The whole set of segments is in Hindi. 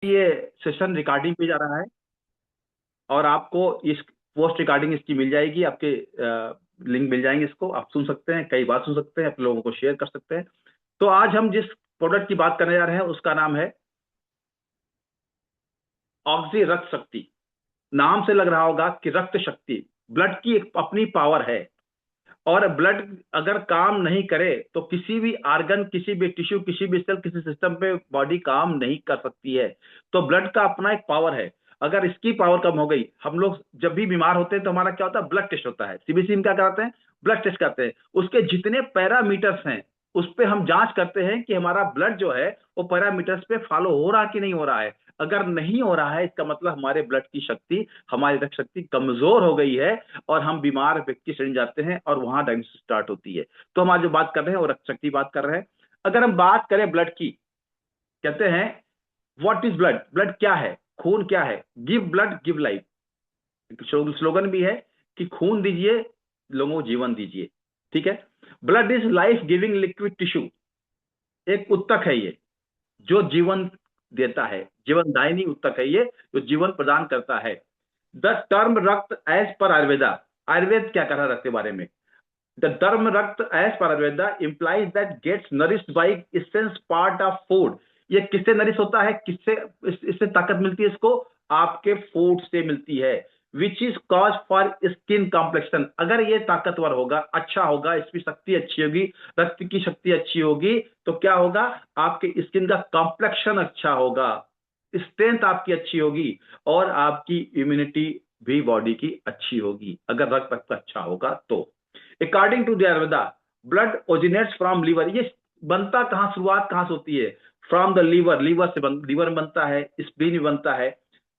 ये सेशन रिकॉर्डिंग पे जा रहा है और आपको इस पोस्ट रिकॉर्डिंग इसकी मिल जाएगी, आपके लिंक मिल जाएंगे, इसको आप सुन सकते हैं, कई बार सुन सकते हैं, अपने लोगों को शेयर कर सकते हैं। तो आज हम जिस प्रोडक्ट की बात करने जा रहे हैं उसका नाम है ऑक्सी रक्त शक्ति। नाम से लग रहा होगा कि रक्त शक्ति, ब्लड की एक अपनी पावर है। और ब्लड अगर काम नहीं करे तो किसी भी आर्गन, किसी भी टिश्यू, किसी भी सेल, किसी सिस्टम पे बॉडी काम नहीं कर सकती है। तो ब्लड का अपना एक पावर है। अगर इसकी पावर कम हो गई, हम लोग जब भी बीमार होते हैं तो हमारा क्या होता है, ब्लड टेस्ट होता है। सीबीसी में क्या कराते हैं, ब्लड टेस्ट करते हैं। उसके जितने पैरामीटर्स हैं उस पे हम जांच करते हैं कि हमारा ब्लड जो है वो पैरामीटर्स पे फॉलो हो रहा कि नहीं हो रहा है। अगर नहीं हो रहा है इसका मतलब हमारे ब्लड की शक्ति, हमारी रक्त शक्ति कमजोर हो गई है और हम बीमार व्यक्ति श्रेणी जाते हैं और वहां डायग्नोसिस स्टार्ट होती है। तो हम आज जो बात कर रहे हैं वो रक्त शक्ति बात कर रहे हैं। अगर हम बात करें ब्लड की, कहते हैं व्हाट इज ब्लड, ब्लड क्या है, खून क्या है। Give blood give life, slogan भी है कि खून दीजिए, लोगों को जीवन दीजिए। ठीक है। Blood is life giving liquid tissue, एक उत्तक है ये जो जीवन देता है, जीवनदायिनी उत्तक है ये जो जीवन प्रदान करता है। द टर्म रक्त एज पर आयुर्वेदा, आयुर्वेद क्या कह रहा है रक्त के बारे में। द टर्म रक्त as per Ayurveda implies that gets nourished by essence part of food। ये किससे नरिश होता है, किससे इससे ताकत मिलती है, इसको आपके फूड से मिलती है। Which is cause for skin complexion, अगर ये ताकतवर होगा, अच्छा होगा, इसकी शक्ति अच्छी होगी, रक्त की शक्ति अच्छी होगी, तो क्या होगा, आपके स्किन का कॉम्प्लेक्शन अच्छा होगा, स्ट्रेंथ आपकी अच्छी होगी और आपकी इम्यूनिटी भी बॉडी की अच्छी होगी अगर रक्त अच्छा होगा तो। According to the Ayurveda, blood originates from liver. ये बनता कहां, शुरुआत कहां से होती है, फ्रॉम द लीवर, लीवर में बनता है, स्प्लीन में बनता है।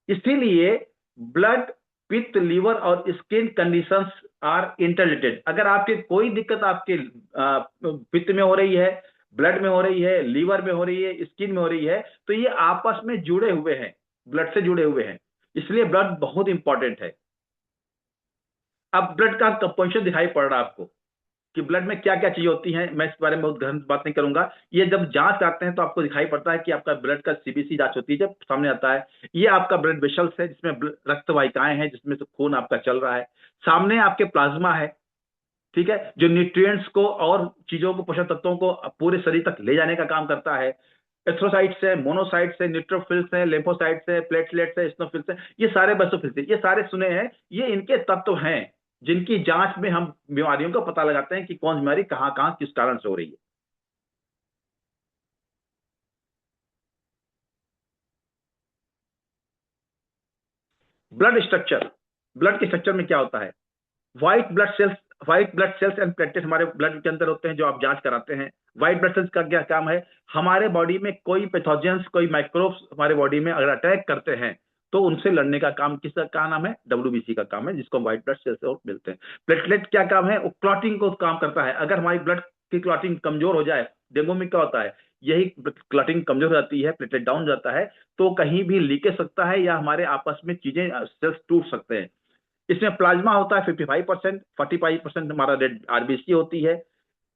इसीलिए ब्लड, पित्त, लीवर और स्किन कंडीशंस आर इंटररिलेटेड। अगर आपके कोई दिक्कत आपके पित्त में हो रही है, ब्लड में हो रही है, लीवर में हो रही है, स्किन में हो रही है, तो ये आपस में जुड़े हुए हैं, ब्लड से जुड़े हुए हैं। इसलिए ब्लड बहुत इंपॉर्टेंट है। अब ब्लड का कंपोजिशन दिखाई पड़ रहा है आपको कि ब्लड में क्या क्या चीजें होती हैं। मैं इस बारे में बहुत गहन बात नहीं करूंगा। ये जब जांच करते हैं तो आपको दिखाई पड़ता है कि आपका ब्लड का सीबीसी जांच होती है, जब सामने आता है ये आपका ब्लड वेसल्स है जिसमें रक्त वाहिकाएं हैं जिसमें से खून आपका चल रहा है। सामने आपके प्लाज्मा है, ठीक है, जो न्यूट्रिएंट्स को और चीजों को, पोषक तत्वों को पूरे शरीर तक ले जाने का काम करता है। एथ्रोसाइट्स है, मोनोसाइट्स है, न्यूट्रोफिल्स है, लिम्फोसाइट्स है, प्लेटलेट्स है, स्नोफिल्स है, ये सारे बेसोफिल्स है, ये सारे सुने हैं, ये इनके तत्व हैं जिनकी जांच में हम बीमारियों का पता लगाते हैं कि कौन बीमारी कहां कहां किस कारण से हो रही है। ब्लड स्ट्रक्चर, ब्लड के स्ट्रक्चर में क्या होता है, white blood cells, white blood cells and platelets हमारे ब्लड के अंदर होते हैं जो आप जांच कराते हैं। व्हाइट ब्लड सेल्स का क्या काम है, हमारे बॉडी में कोई पैथोजेंस, कोई माइक्रोब्स हमारे बॉडी में अगर अटैक करते हैं तो उनसे लड़ने का काम किसका का नाम है, डब्ल्यूबीसी का काम है, जिसको व्हाइट ब्लड सेल्स और मिलते हैं। प्लेटलेट क्या काम है, वो क्लॉटिंग को काम करता है। अगर हमारी ब्लड की क्लॉटिंग कमजोर हो जाए, डेंगू में क्या होता है, यही क्लॉटिंग कमजोर हो जाती है, प्लेटलेट डाउन जाता है, तो कहीं भी लीकेज सकता है या हमारे आपस में चीजें, सेल्स टूट सकते हैं। इसमें प्लाज्मा होता है 55%, 45% हमारा रेड आरबीसी होती है।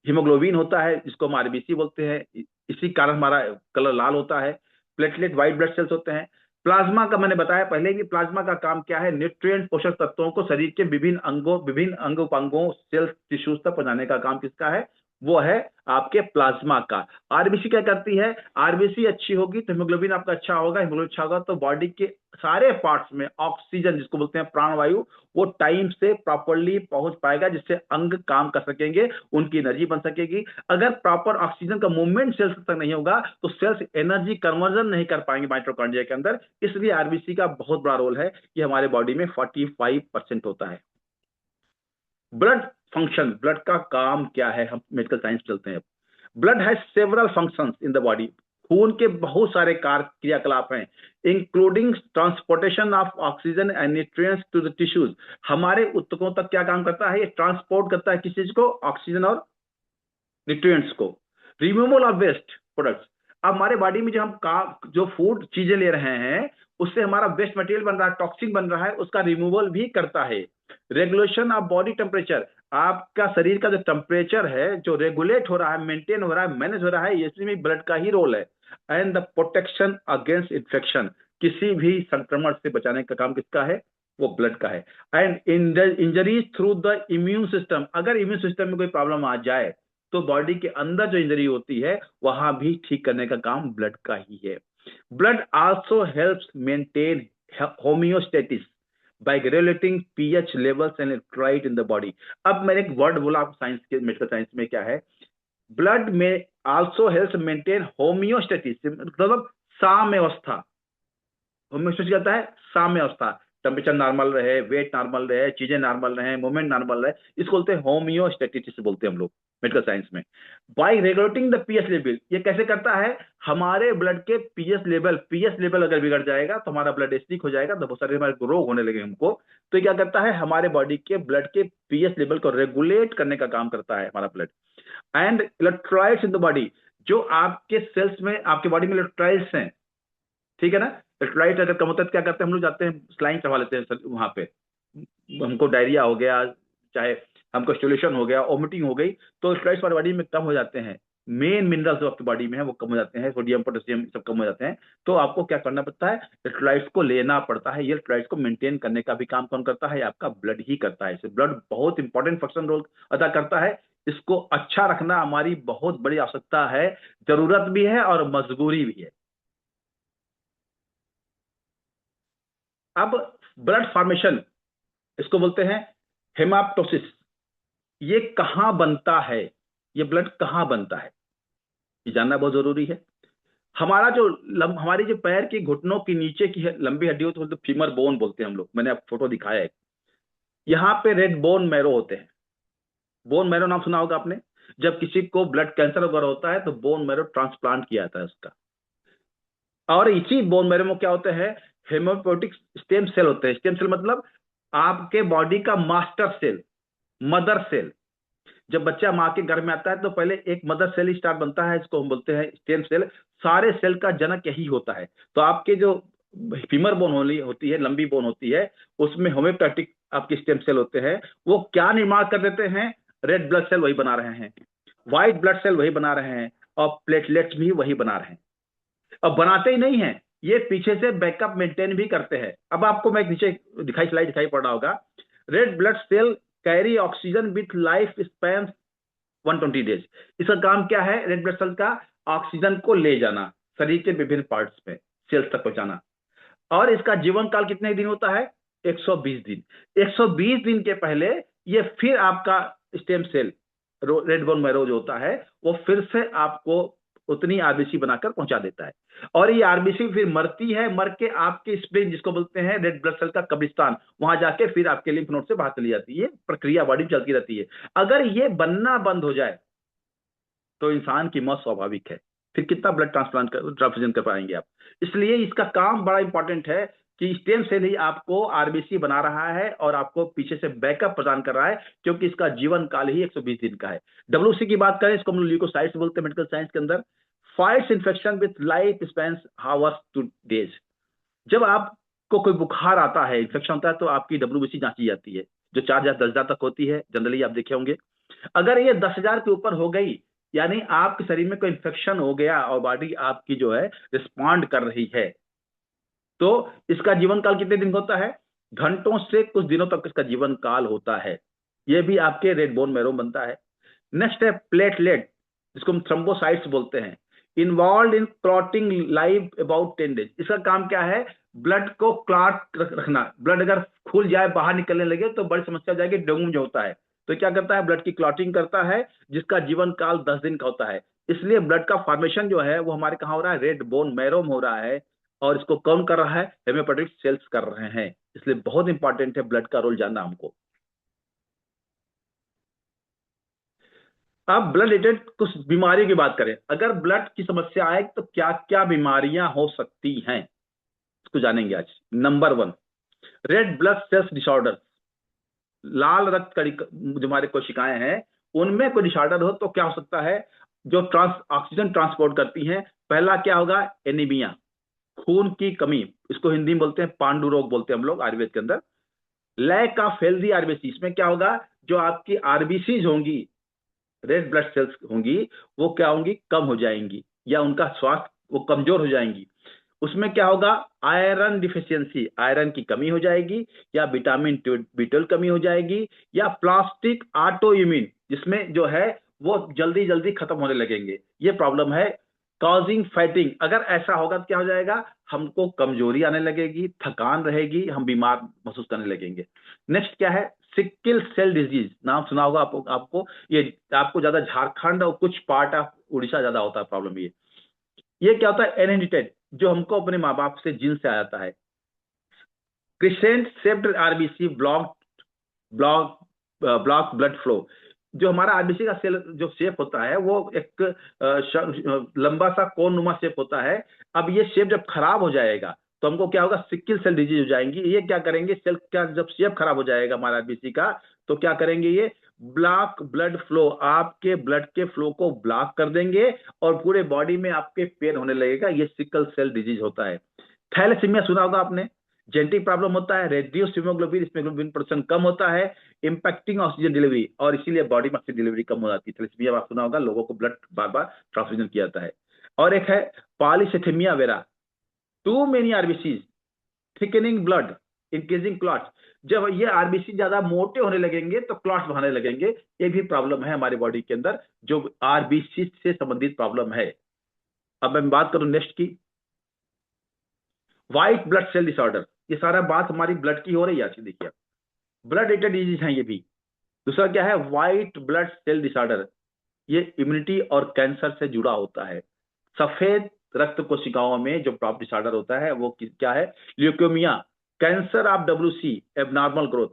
हीमोग्लोबिन होता है जिसको हम आरबीसी बोलते हैं, इसी कारण हमारा कलर लाल होता है। प्लेटलेट व्हाइट ब्लड सेल्स होते हैं। प्लाज्मा का मैंने बताया पहले भी, प्लाज्मा का काम क्या है, न्यूट्रिएंट, पोषक तत्वों को शरीर के विभिन्न अंगों, विभिन्न अंग उपांगों, सेल्स, टिश्यूज तक पहुंचाने का काम किसका है, वो है आपके प्लाज्मा का। आरबीसी क्या करती है, आरबीसी अच्छी होगी तो हीमोग्लोबिन आपका अच्छा होगा, हीमोग्लोबिन अच्छा होगा तो बॉडी के सारे पार्ट्स में ऑक्सीजन, जिसको बोलते हैं प्राणवायु, वो टाइम से प्रॉपरली पहुंच पाएगा, जिससे अंग काम कर सकेंगे, उनकी एनर्जी बन सकेगी। अगर प्रॉपर ऑक्सीजन का मूवमेंट सेल्स तक नहीं होगा तो सेल्स एनर्जी कन्वर्जन नहीं कर पाएंगे माइटोकॉन्ड्रिया के अंदर। इसलिए आरबीसी का बहुत बड़ा रोल है, ये हमारे बॉडी में 45% होता है। ब्लड फंक्शन, ब्लड का काम क्या है, हम मेडिकल साइंस चलते हैं। Blood has several functions in the body, खून के बहुत सारे कार्य क्रियाकलाप हैं, including transportation of oxygen and nutrients to the tissues. हमारे ऊतकों तक क्या काम करता है, ये ट्रांसपोर्ट करता है किस चीज को, ऑक्सीजन और न्यूट्रिएंट्स को। रिमूवल ऑफ वेस्ट प्रोडक्ट्स, अब हमारे बॉडी में जो हम जो फूड चीजें ले रहे हैं उससे हमारा वेस्ट मटेरियल बन रहा है, टॉक्सिन बन रहा है, उसका रिमूवल भी करता है। रेगुलेशन ऑफ बॉडी टेम्परेचर, आपका शरीर का जो टेम्परेचर है जो रेगुलेट हो रहा है, मेंटेन हो रहा है, मैनेज हो रहा है, इसमें ब्लड का ही रोल है। And the protection against infection, किसी भी संक्रमण से बचाने का काम किसका है? वो ब्लड का है। And injuries through the immune system, अगर इम्यून सिस्टम में कोई प्रॉब्लम आ जाए तो बॉडी के अंदर जो इंजरी होती है वहां भी ठीक करने का काम ब्लड का ही है। Blood also helps maintain homeostasis bye regulating pH levels and electrolyte in the body. अब मैंने एक वर्ड बोला आपको साइंस के, मेडिकल साइंस में क्या है, ब्लड में आल्सो हेल्प्स मेंटेन होम्योस्टेटिस, मतलब साम्य अवस्था। होम्योस्टेसिस क्या होता है? साम्य अवस्था, टेम्परेचर नॉर्मल रहे, वेट नॉर्मल रहे, चीजें नॉर्मल रहे, मूवमेंट नॉर्मल रहे, इसको बोलते हैं होम्योस्टेटिस बोलते हैं हम लोग मेडिकल साइंस में। Bye regulating the pH level, ये कैसे करता है? हमारे ब्लड के पीएच लेवल अगर बिगड़ जाएगा तो हमारा ब्लड एसिडिक हो जाएगा, तो बहुत सारे हमारे रोग होने लगे हमको। तो क्या करता है? हमारे बॉडी के ब्लड के पीएच लेवल को रेगुलेट करने का काम करता है हमारा blood. And electrolytes in the body, जो आपके सेल्स में, आपके बॉडी में इलेक्ट्रोलाइट्स हैं, ठीक है ना? इलेक्ट्रोलाइट अगर कम होता है तो क्या करते हैं हम लोग? जाते हैं स्लाइन चढ़वा लेते हैं वहां पे, हमको डायरिया हो गया, चाहे हमको स्टोलेशन हो गया, वोमिटिंग हो गई, तो इलेक्ट्रोलाइट्स हमारी बॉडी में कम हो जाते हैं। मेन मिनरल्स जो आपकी बॉडी में है वो कम हो जाते हैं, सोडियम पोटेशियम सब कम हो जाते हैं। तो आपको क्या करना पड़ता है? इलेक्ट्रोलाइट्स को लेना पड़ता है। ये इलेक्ट्रोलाइट्स को मेंटेन करने का भी काम कौन करता है? आपका ब्लड ही करता है। ब्लड बहुत इंपॉर्टेंट फंक्शन रोल अदा करता है। इसको अच्छा रखना हमारी बहुत बड़ी आवश्यकता है, जरूरत भी है और मजबूरी भी है। अब ब्लड फॉर्मेशन, इसको बोलते हैं हेमाप्टोसिस। ये कहां बनता है? ये ब्लड कहां बनता है, ये जानना बहुत जरूरी है। हमारा जो हमारी जो पैर की घुटनों की नीचे की लंबी हड्डी होती है तो फीमर बोन बोलते हैं हम लोग, मैंने आपको फोटो दिखाया है। यहाँ पे रेड बोन मैरो होते हैं। बोन मैरो नाम सुना होगा आपने। जब किसी को ब्लड कैंसर वगैरह होता है तो बोन मैरो ट्रांसप्लांट किया जाता है उसका। और इसी बोन मैरो में क्या होते हैं? हेमोपोटिक स्टेम सेल होते हैं। स्टेम सेल मतलब आपके बॉडी का मास्टर सेल, मदर सेल। जब बच्चा माँ के घर में आता है तो पहले एक मदर सेल ही स्टार्ट बनता है, इसको हम बोलते हैं स्टेम सेल। सारे सेल का जनक यही होता है। तो आपके जो फीमर बोन होती है, लंबी बोन होती है, उसमें होम्योपैथिक आपके स्टेम सेल होते हैं। वो क्या निर्माण कर देते हैं? रेड ब्लड सेल वही बना रहे हैं, व्हाइट ब्लड सेल वही बना रहे हैं, और प्लेटलेट्स भी वही बना रहे हैं। अब बनाते ही नहीं है, ये पीछे से बैकअप मेंटेन भी करते हैं। अब आपको मैं नीचे स्लाइड दिखाई पड़ रहा होगा। Red blood cell carry oxygen with life span 120 days. इसका काम क्या है? रेड ब्लड सेल का ऑक्सीजन को ले जाना शरीर के विभिन्न पार्ट्स में, सेल्स तक पहुंचाना। और इसका जीवन काल कितने दिन होता है? 120 दिन। 120 दिन के पहले ये फिर आपका stem cell, red bone marrow जो होता है, वो फिर से आपको उतनी आरबीसी बनाकर पहुंचा देता है। और ये आरबीसी फिर मरती है, मर के आपके स्प्लीन, जिसको बोलते हैं रेड ब्लड सेल का कब्रिस्तान, वहां जाके फिर आपके लिम्फ नोड से बाहर चली जाती है। प्रक्रिया बॉडी चलती रहती है। अगर ये बनना बंद हो जाए तो इंसान की मौत स्वाभाविक है। फिर कितना ब्लड ट्रांसफ्यूजन कर पाएंगे आप? इसलिए इसका काम बड़ा इंपॉर्टेंट है कि स्टेम सेल ही आपको आरबीसी बना रहा है और आपको पीछे से बैकअप प्रदान कर रहा है, क्योंकि इसका जीवन काल ही 120 दिन का है। डब्ल्यूसी की बात करें, इसको हम ल्यूकोसाइट्स बोलते हैं मेडिकल साइंस के अंदर। Fights infection with life span hours two days. जब आपको कोई बुखार आता है, इन्फेक्शन होता है, तो आपकी डब्ल्यूबीसी जांची जाती है, जो 4,000 10,000 तक होती है जनरली, आप देखे होंगे। अगर ये 10,000 के ऊपर हो गई, यानी आपके शरीर में कोई इन्फेक्शन हो गया और बॉडी आपकी जो है रिस्पॉन्ड कर रही है, तो इसका जीवन काल कितने दिन होता है? घंटों से कुछ दिनों तक इसका जीवन काल होता है। यह भी आपके रेड बोन मैरो बनता है। नेक्स्ट है प्लेटलेट, जिसको हम थ्रोम्बोसाइट्स बोलते हैं। Involve in clotting live about 10 days. इसका काम क्या है? ब्लड को क्लॉट रखना। ब्लड अगर खुल जाए, बाहर निकलने लगे, तो बड़ी समस्या हो जाएगी। डेंगू जो होता है, तो क्या करता है? ब्लड की क्लॉटिंग करता है, जिसका जीवन काल 10 दिन का होता है। इसलिए ब्लड का फॉर्मेशन जो है वो हमारे कहाँ हो रहा है? रेड बोन मैरो में हो रहा है। और इसको कौन कर रहा है? हेमियोपोटिक सेल्स कर रहे हैं। इसलिए बहुत इंपॉर्टेंट है ब्लड का रोल जानना हमको। अब ब्लड रिलेटेड कुछ बीमारियों की बात करें। अगर ब्लड की समस्या आए तो क्या क्या बीमारियां हो सकती हैं, इसको जानेंगे आज। Number 1, red blood cells disorder. लाल रक्त कणिक जो हमारे कोशिकाएं हैं, उनमें कोई डिसऑर्डर हो तो क्या हो सकता है? जो ऑक्सीजन ट्रांसपोर्ट करती हैं, पहला क्या होगा? एनीमिया, खून की कमी। इसको हिंदी में बोलते हैं पांडु रोग, बोलते हैं हम लोग आयुर्वेद के अंदर। लैक ऑफ हेल्दी आरबीसी, इसमें क्या होगा? जो आपकी आरबीसीज होंगी, रेड ब्लड सेल्स होंगी, वो क्या होंगी? कम हो जाएंगी, या उनका स्वास्थ्य वो कमजोर हो जाएंगी। उसमें क्या होगा, आयरन डिफिशियंसी, आयरन की कमी हो जाएगी, या विटामिन B12 कमी हो जाएगी, या प्लास्टिक ऑटो इम्यून जिसमें जो है वो जल्दी जल्दी खत्म होने लगेंगे, ये प्रॉब्लम है। कॉजिंग फैटिंग, अगर ऐसा होगा तो क्या हो जाएगा, हमको कमजोरी आने लगेगी, थकान रहेगी, हम बीमार महसूस करने लगेंगे। नेक्स्ट क्या है, सिकल सेल डिजीज, नाम सुना होगा आपको ये, आपको ज्यादा झारखंड और कुछ पार्ट ऑफ उड़ीसा ज्यादा होता है प्रॉब्लम ये क्या होता है, इनहेरिटेड, जो हमको अपने माँ बाप से जीन से आ जाता है। Crescent shaped RBC block block block blood flow, जो हमारा आरबीसी का सेल जो शेप होता है वो एक लंबा सा कोन नुमा शेप होता है। अब ये शेप जब खराब हो जाएगा तो हमको क्या होगा, सिक्किल सेल डिजीज हो जाएंगी। ये क्या करेंगे, सेल का जब शेप खराब हो जाएगा हमारा आरबीसी का, तो क्या करेंगे, ये ब्लॉक ब्लड फ्लो, आपके ब्लड के फ्लो को ब्लॉक कर देंगे और पूरे बॉडी में आपके पेन होने लगेगा। ये सिकल सेल डिजीज होता है। थैलेसीमिया सुना होगा आपने, जेनेटिक प्रॉब्लम होता है, रेड्यूस हीमोग्लोबिन, इसमें ग्लोबिन प्रोडक्शन कम होता है, इंपैक्टिंग ऑक्सीजन डिलीवरी, और इसीलिए बॉडी में ऑक्सीजन डिलीवरी कम हो जाती है। थैलेसीमिया आप सुना होगा, लोगों को ब्लड बार बार ट्रांसफ्यूजन किया जाता है। और एक है polycythaemia vera, too many RBC, thickening blood, increasing clot, जब ये आरबीसी ज्यादा मोटे होने लगेंगे तो क्लॉट्स बढ़ने लगेंगे। ये भी प्रॉब्लम है हमारी बॉडी के अंदर, जो आरबीसी से संबंधित प्रॉब्लम है। अब मैं बात करूं नेक्स्ट की, व्हाइट ब्लड सेल डिसऑर्डर, ये सारा बात हमारी ब्लड की हो रही है। अच्छी देखिए, ब्लड रिलेटेड डिजीज है ये भी। दूसरा क्या है, व्हाइट ब्लड सेल डिसऑर्डर, ये इम्यूनिटी और कैंसर से जुड़ा होता है। सफेद रक्त कोशिकाओं में जो प्रॉब्लम डिसऑर्डर होता है वो क्या है, leukaemia, cancer of WC, abnormal growth.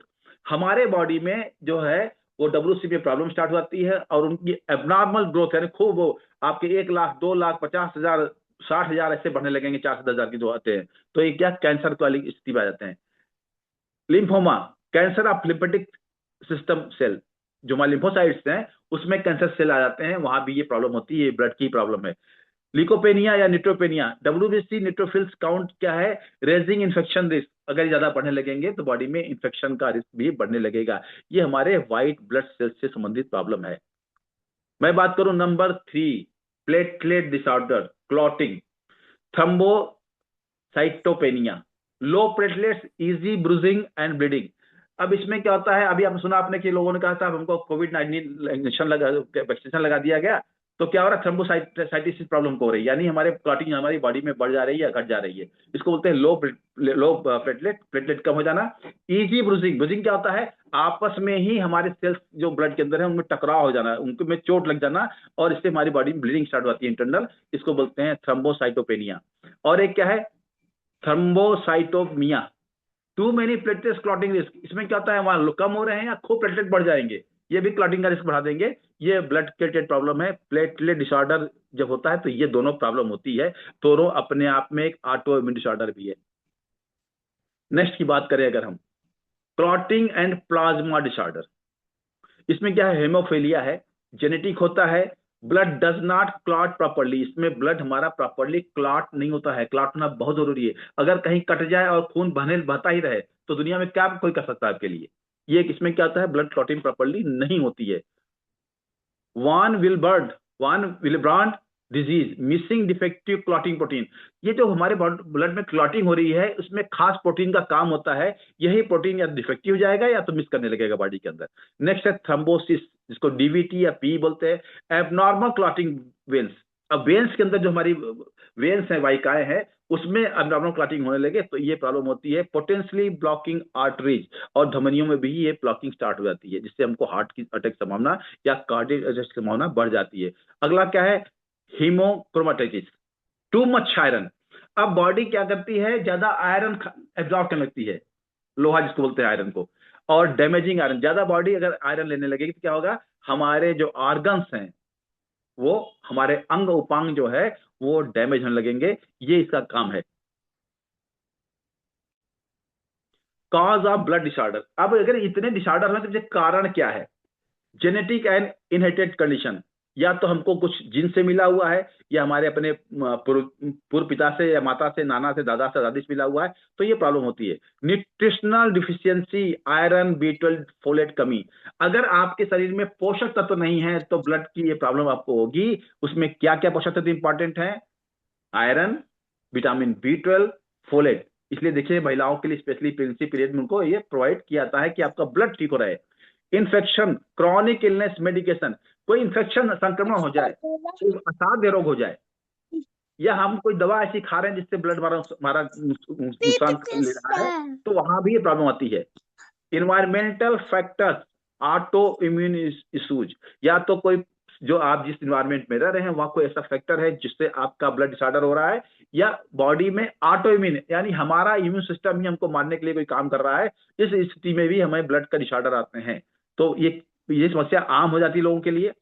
हमारे बॉडी में जो है वो WC में प्रॉब्लम स्टार्ट होती है और उनकी एबनॉर्मल ग्रोथ, यानी खूब वो आपके 1 लाख 2 लाख 50,000 60,000 ऐसे बढ़ने लगेंगे, 4 से 10,000 की जो आते हैं, तो ये क्या कैंसर वाली स्थिति में आ जाते हैं। Lymphoma, cancer of lymphatic system cell, जो हमारे लिम्फोसाइट्स हैं उसमें कैंसर सेल आ जाते हैं, वहां भी ये प्रॉब्लम होती है, ये ब्लड की प्रॉब्लम है। लिकोपेनिया या न्यूट्रोपेनिया, WBC न्यूट्रोफिल्स काउंट क्या है, रेजिंग इन्फेक्शन रिस्क, अगर ज्यादा बढ़ने लगेंगे तो बॉडी में इन्फेक्शन का रिस्क भी बढ़ने लगेगा। ये हमारे व्हाइट ब्लड सेल से संबंधित प्रॉब्लम है। मैं बात करूं number 3, platelet disorder, clotting, thrombocytopenia, low platelets, easy bruising and bleeding. अब इसमें क्या होता है, अभी आपने सुना आपने कि लोगों ने कहा था हमको कोविड-19 इंजेक्शन लगा, वैक्सीनेशन लगा दिया गया, तो क्या हो रहा है, थ्रोम्बोसाइटिस प्रॉब्लम हो रही है, यानी हमारे क्लॉटिंग हमारी बॉडी में बढ़ जा रही है, घट जा रही है। इसको बोलते हैं लो प्लेटलेट कम हो जाना। इजी ब्रूजिंग, ब्रूजिंग क्या होता है, आपस में ही हमारे सेल्स जो ब्लड के अंदर है उनमें टकराव हो जाना, उनको में चोट लग जाना, और इससे हमारी बॉडी में ब्लीडिंग स्टार्ट होती है इंटरनल, इसको बोलते हैं थ्रोम्बोसाइटोपेनिया। और एक क्या है, thrombocythaemia, too many platelets clotting risk, इसमें क्या होता है वहां कम हो रहे हैं या खूब प्लेटलेट बढ़ जाएंगे, ये भी क्लॉटिंग का रिस्क बढ़ा देंगे। ये ब्लड रिलेटेड प्रॉब्लम है। प्लेटलेट डिसऑर्डर जब होता है तो ये दोनों प्रॉब्लम होती है, दोनों अपने आप में एक ऑटो इम्यून डिसऑर्डर भी है। नेक्स्ट की बात करें अगर हम, क्लॉटिंग एंड प्लाज्मा डिसऑर्डर, इसमें क्या है, हेमोफीलिया है, जेनेटिक होता है, blood does not clot properly, इसमें ब्लड हमारा प्रॉपरली क्लॉट नहीं होता है। क्लॉट होना बहुत जरूरी है, अगर कहीं कट जाए और खून बहता ही रहे तो दुनिया में क्या कोई कर सकता है आपके लिए। ये इसमें क्या होता है, ब्लड क्लॉटिंग प्रॉपरली नहीं होती है। Von Willebrand disease, missing defective clotting protein, ये जो हमारे ब्लड में क्लॉटिंग हो रही है उसमें खास प्रोटीन का काम होता है, यही प्रोटीन या डिफेक्टिव हो जाएगा या तो मिस करने लगेगा बॉडी के अंदर। नेक्स्ट है थ्रोम्बोसिस, जिसको डीवीटी या पी बोलते हैं, एबनॉर्मल क्लॉटिंग वेन्स। अब वेन्स के अंदर जो हमारी वेन्स है, वाहिकाएं हैं, उसमें एबनॉर्मल क्लॉटिंग होने लगे तो ये प्रॉब्लम होती है। पोटेंशियली ब्लॉकिंग आर्टरीज, और धमनियों में भी ये ब्लॉकिंग स्टार्ट हो जाती है, जिससे हमको हार्ट की अटैक संभावना या कार्डियक अरेस्ट की संभावना बढ़ जाती है। अगला क्या है, हीमोक्रोमेटाइटिस, टू मच आयरन। अब बॉडी क्या करती है, ज्यादा आयरन एब्जॉर्ब करने लगती है, लोहा जिसको बोलते हैं आयरन को, और डैमेजिंग आयरन, ज्यादा बॉडी अगर आयरन लेने लगेगी तो क्या होगा, हमारे जो ऑर्गन्स हैं वो, हमारे अंग उपांग जो है वो डैमेज होने लगेंगे, ये इसका काम है। कॉज ऑफ ब्लड डिसऑर्डर, अब अगर इतने डिसऑर्डर हैं तो कारण क्या है, जेनेटिक एंड इनहेरिटेड कंडीशन, या तो हमको कुछ जीन से मिला हुआ है, या हमारे अपने पूर्व पिता से या माता से, नाना से, दादा से, दादी से मिला हुआ है, तो ये प्रॉब्लम होती है। Nutritional deficiency, iron B12 folate कमी, अगर आपके शरीर में पोषक तत्व नहीं है तो ब्लड की ये प्रॉब्लम आपको होगी। उसमें क्या क्या पोषक तत्व इंपॉर्टेंट है, आयरन, विटामिन B12, फोलेट। इसलिए देखिए महिलाओं के लिए स्पेशली प्रेगनेंसी पीरियड में उनको ये प्रोवाइड किया जाता है कि आपका ब्लड ठीक हो रहे। इन्फेक्शन, क्रॉनिक इलनेस मेडिकेशन, कोई इन्फेक्शन संक्रमण हो जाए, कोई असाध्य रोग हो जाए, या हम कोई दवा ऐसी खा रहे हैं जिससे ब्लड हमारा हमारा नुकसान ले रहा है, तो वहां भी ये प्रॉब्लम आती है। Environmental factors, auto immune issues, या तो कोई जो आप जिस इन्वायरमेंट में रह रहे हैं वहां कोई ऐसा फैक्टर है जिससे आपका ब्लड डिसऑर्डर हो रहा है, या बॉडी में ऑटो इम्यून यानी हमारा इम्यून सिस्टम ही हमको मारने के लिए कोई काम कर रहा है, इस स्थिति में भी हमें ब्लड का डिसऑर्डर आते हैं। तो ये समस्या आम हो जाती है लोगों के लिए।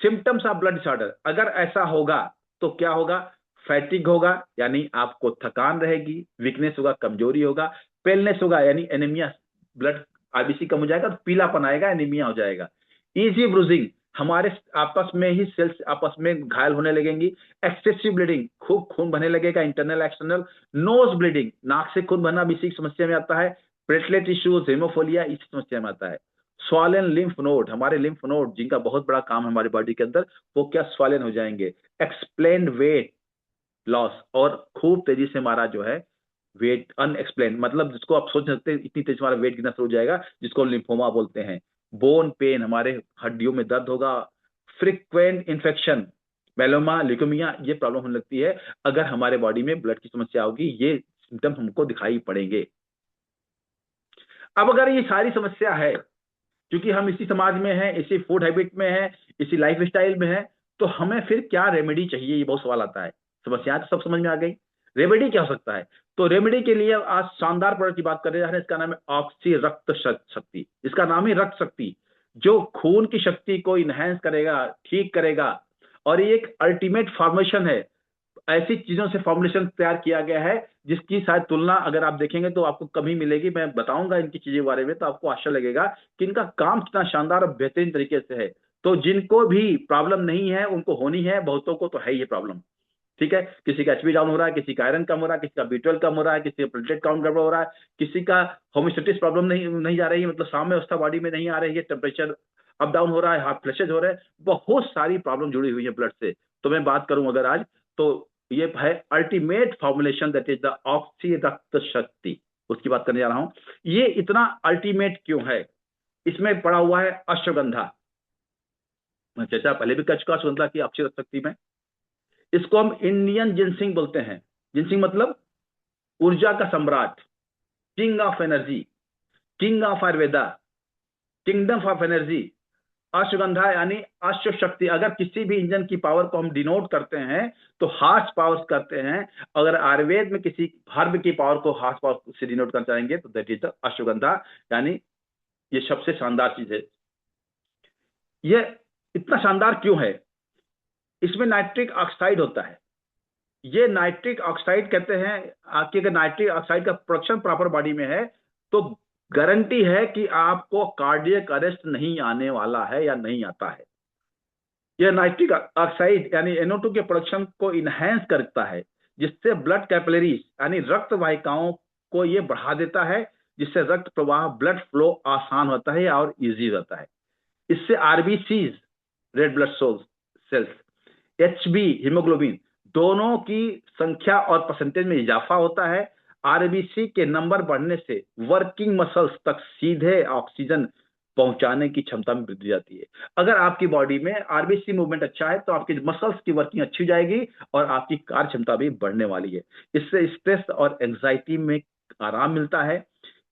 सिम्टम्स ऑफ ब्लड डिसऑर्डर, अगर ऐसा होगा तो क्या होगा? फैटिक होगा यानी आपको थकान रहेगी, वीकनेस होगा, कमजोरी होगा, पेलनेस होगा यानी एनीमिया, ब्लड आरबीसी कम हो जाएगा तो पीलापन आएगा, एनीमिया हो जाएगा। इजी ब्रूजिंग, हमारे आपस में ही सेल्स आपस में घायल होने लगेंगी। एक्सेसिव ब्लीडिंग, खूब खून बहने लगेगा, इंटरनल एक्सटर्नल। नोज ब्लीडिंग, नाक से खून बहना भी इसी समस्या में आता है। प्लेटलेट इश्यूज, हेमोफोलिया इस समस्या में आता है। स्वालन लिम्फ नोड, हमारे लिम्फ नोड जिनका बहुत बड़ा काम है हमारी बॉडी के अंदर, वो क्या स्वालन हो जाएंगे। एक्सप्लेन्ड वेट लॉस, और खूब तेजी से हमारा जो है वेट अनएक्सप्लेन, मतलब जिसको आप सोच सकते हैं इतनी तेज हमारा वेट गिरना शुरू हो जाएगा, जिसको लिम्फोमा बोलते हैं। बोन पेन, हमारे हड्डियों में दर्द होगा। फ्रिक्वेंट इन्फेक्शन, मेलोमा, ल्यूकेमिया, ये प्रॉब्लम होने लगती है अगर हमारे बॉडी में ब्लड की समस्या होगी, ये सिम्टम हमको दिखाई पड़ेंगे। अब अगर ये सारी समस्या है, क्योंकि हम इसी समाज में हैं, इसी फूड हैबिट में हैं, इसी लाइफ स्टाइल में हैं, तो हमें फिर क्या रेमेडी चाहिए, ये बहुत सवाल आता है। समस्याएं तो सब समझ में आ गई, रेमेडी क्या हो सकता है? तो रेमेडी के लिए आज शानदार प्रोडक्ट की बात कर रहे हैं, इसका नाम है ऑक्सी रक्त शक्ति। इसका नाम ही रक्त शक्ति, जो खून की शक्ति को इनहेंस करेगा, ठीक करेगा। और ये एक अल्टीमेट फॉर्मेशन है, ऐसी चीजों से फॉर्मुलेशन तैयार किया गया है जिसकी शायद तुलना अगर आप देखेंगे तो आपको कभी मिलेगी। मैं बताऊंगा इनकी चीजों के बारे में तो आपको आश्चर्य लगेगा कि इनका काम कितना शानदार और बेहतरीन तरीके से है। तो जिनको भी प्रॉब्लम नहीं है उनको होनी है, बहुतों को तो है ये प्रॉब्लम। ठीक है, किसी का एचपी डाउन हो रहा है, किसी का आयरन कम हो रहा है, किसी का B12 कम हो रहा है, किसी का प्लेटलेट काउंट गड़बड़ हो रहा है, किसी का होम्योस्टेटिस प्रॉब्लम नहीं जा रही है, मतलब साम्य अवस्था बॉडी में नहीं आ रही है, टेम्परेचर अप डाउन हो रहा है, हार्ट फ्लैशेज हो रहे हैं, बहुत सारी प्रॉब्लम जुड़ी हुई है ब्लड से। तो मैं बात करूं अगर आज, तो ये है ultimate formulation, that is the oxy रक्त शक्ति, उसकी बात करने जा रहा हूं। ये इतना अल्टीमेट क्यों है? इसमें पड़ा हुआ है अश्वगंधा। मैं चर्चा पहले भी कर चुका अश्वगंधा की ऑक्सी रक्त शक्ति में। इसको हम इंडियन जिनसिंग बोलते हैं। जिनसिंग मतलब ऊर्जा का सम्राट, king of energy, king of Ayurveda, kingdom of energy. Ashwagandha यानी अश्व शक्ति। अगर किसी भी इंजन की पावर को हम डिनोट करते हैं तो हार्स पावर करते हैं। अगर आयुर्वेद में किसी हर्ब की पावर को हार्स पावर से डिनोट करना चाहेंगे तो दैट इज द अश्वगंधा, यानी ये सबसे शानदार चीज है। ये इतना शानदार क्यों है? इसमें नाइट्रिक ऑक्साइड होता है। ये नाइट्रिक ऑक्साइड कहते हैं कि अगर नाइट्रिक ऑक्साइड का प्रोडक्शन प्रॉपर बॉडी में है तो गारंटी है कि आपको कार्डियक अरेस्ट नहीं आने वाला है या नहीं आता है। यह नाइट्रिक ऑक्साइड यानी NO2 के प्रोडक्शन को इनहेंस करता है, जिससे ब्लड कैपिलरीज यानी रक्त वाहिकाओं को यह बढ़ा देता है, जिससे रक्त प्रवाह ब्लड फ्लो आसान होता है और इजी होता है। इससे RBCs, red blood sales, HB haemoglobin, दोनों की संख्या और परसेंटेज में इजाफा होता है। आरबीसी के नंबर बढ़ने से वर्किंग मसल्स तक सीधे ऑक्सीजन पहुंचाने की क्षमता में वृद्धि जाती है। अगर आपकी बॉडी में आरबीसी मूवमेंट अच्छा है तो आपकी मसल्स की वर्किंग अच्छी जाएगी और आपकी कार्य क्षमता भी बढ़ने वाली है। इससे स्ट्रेस और एंजाइटी में आराम मिलता है।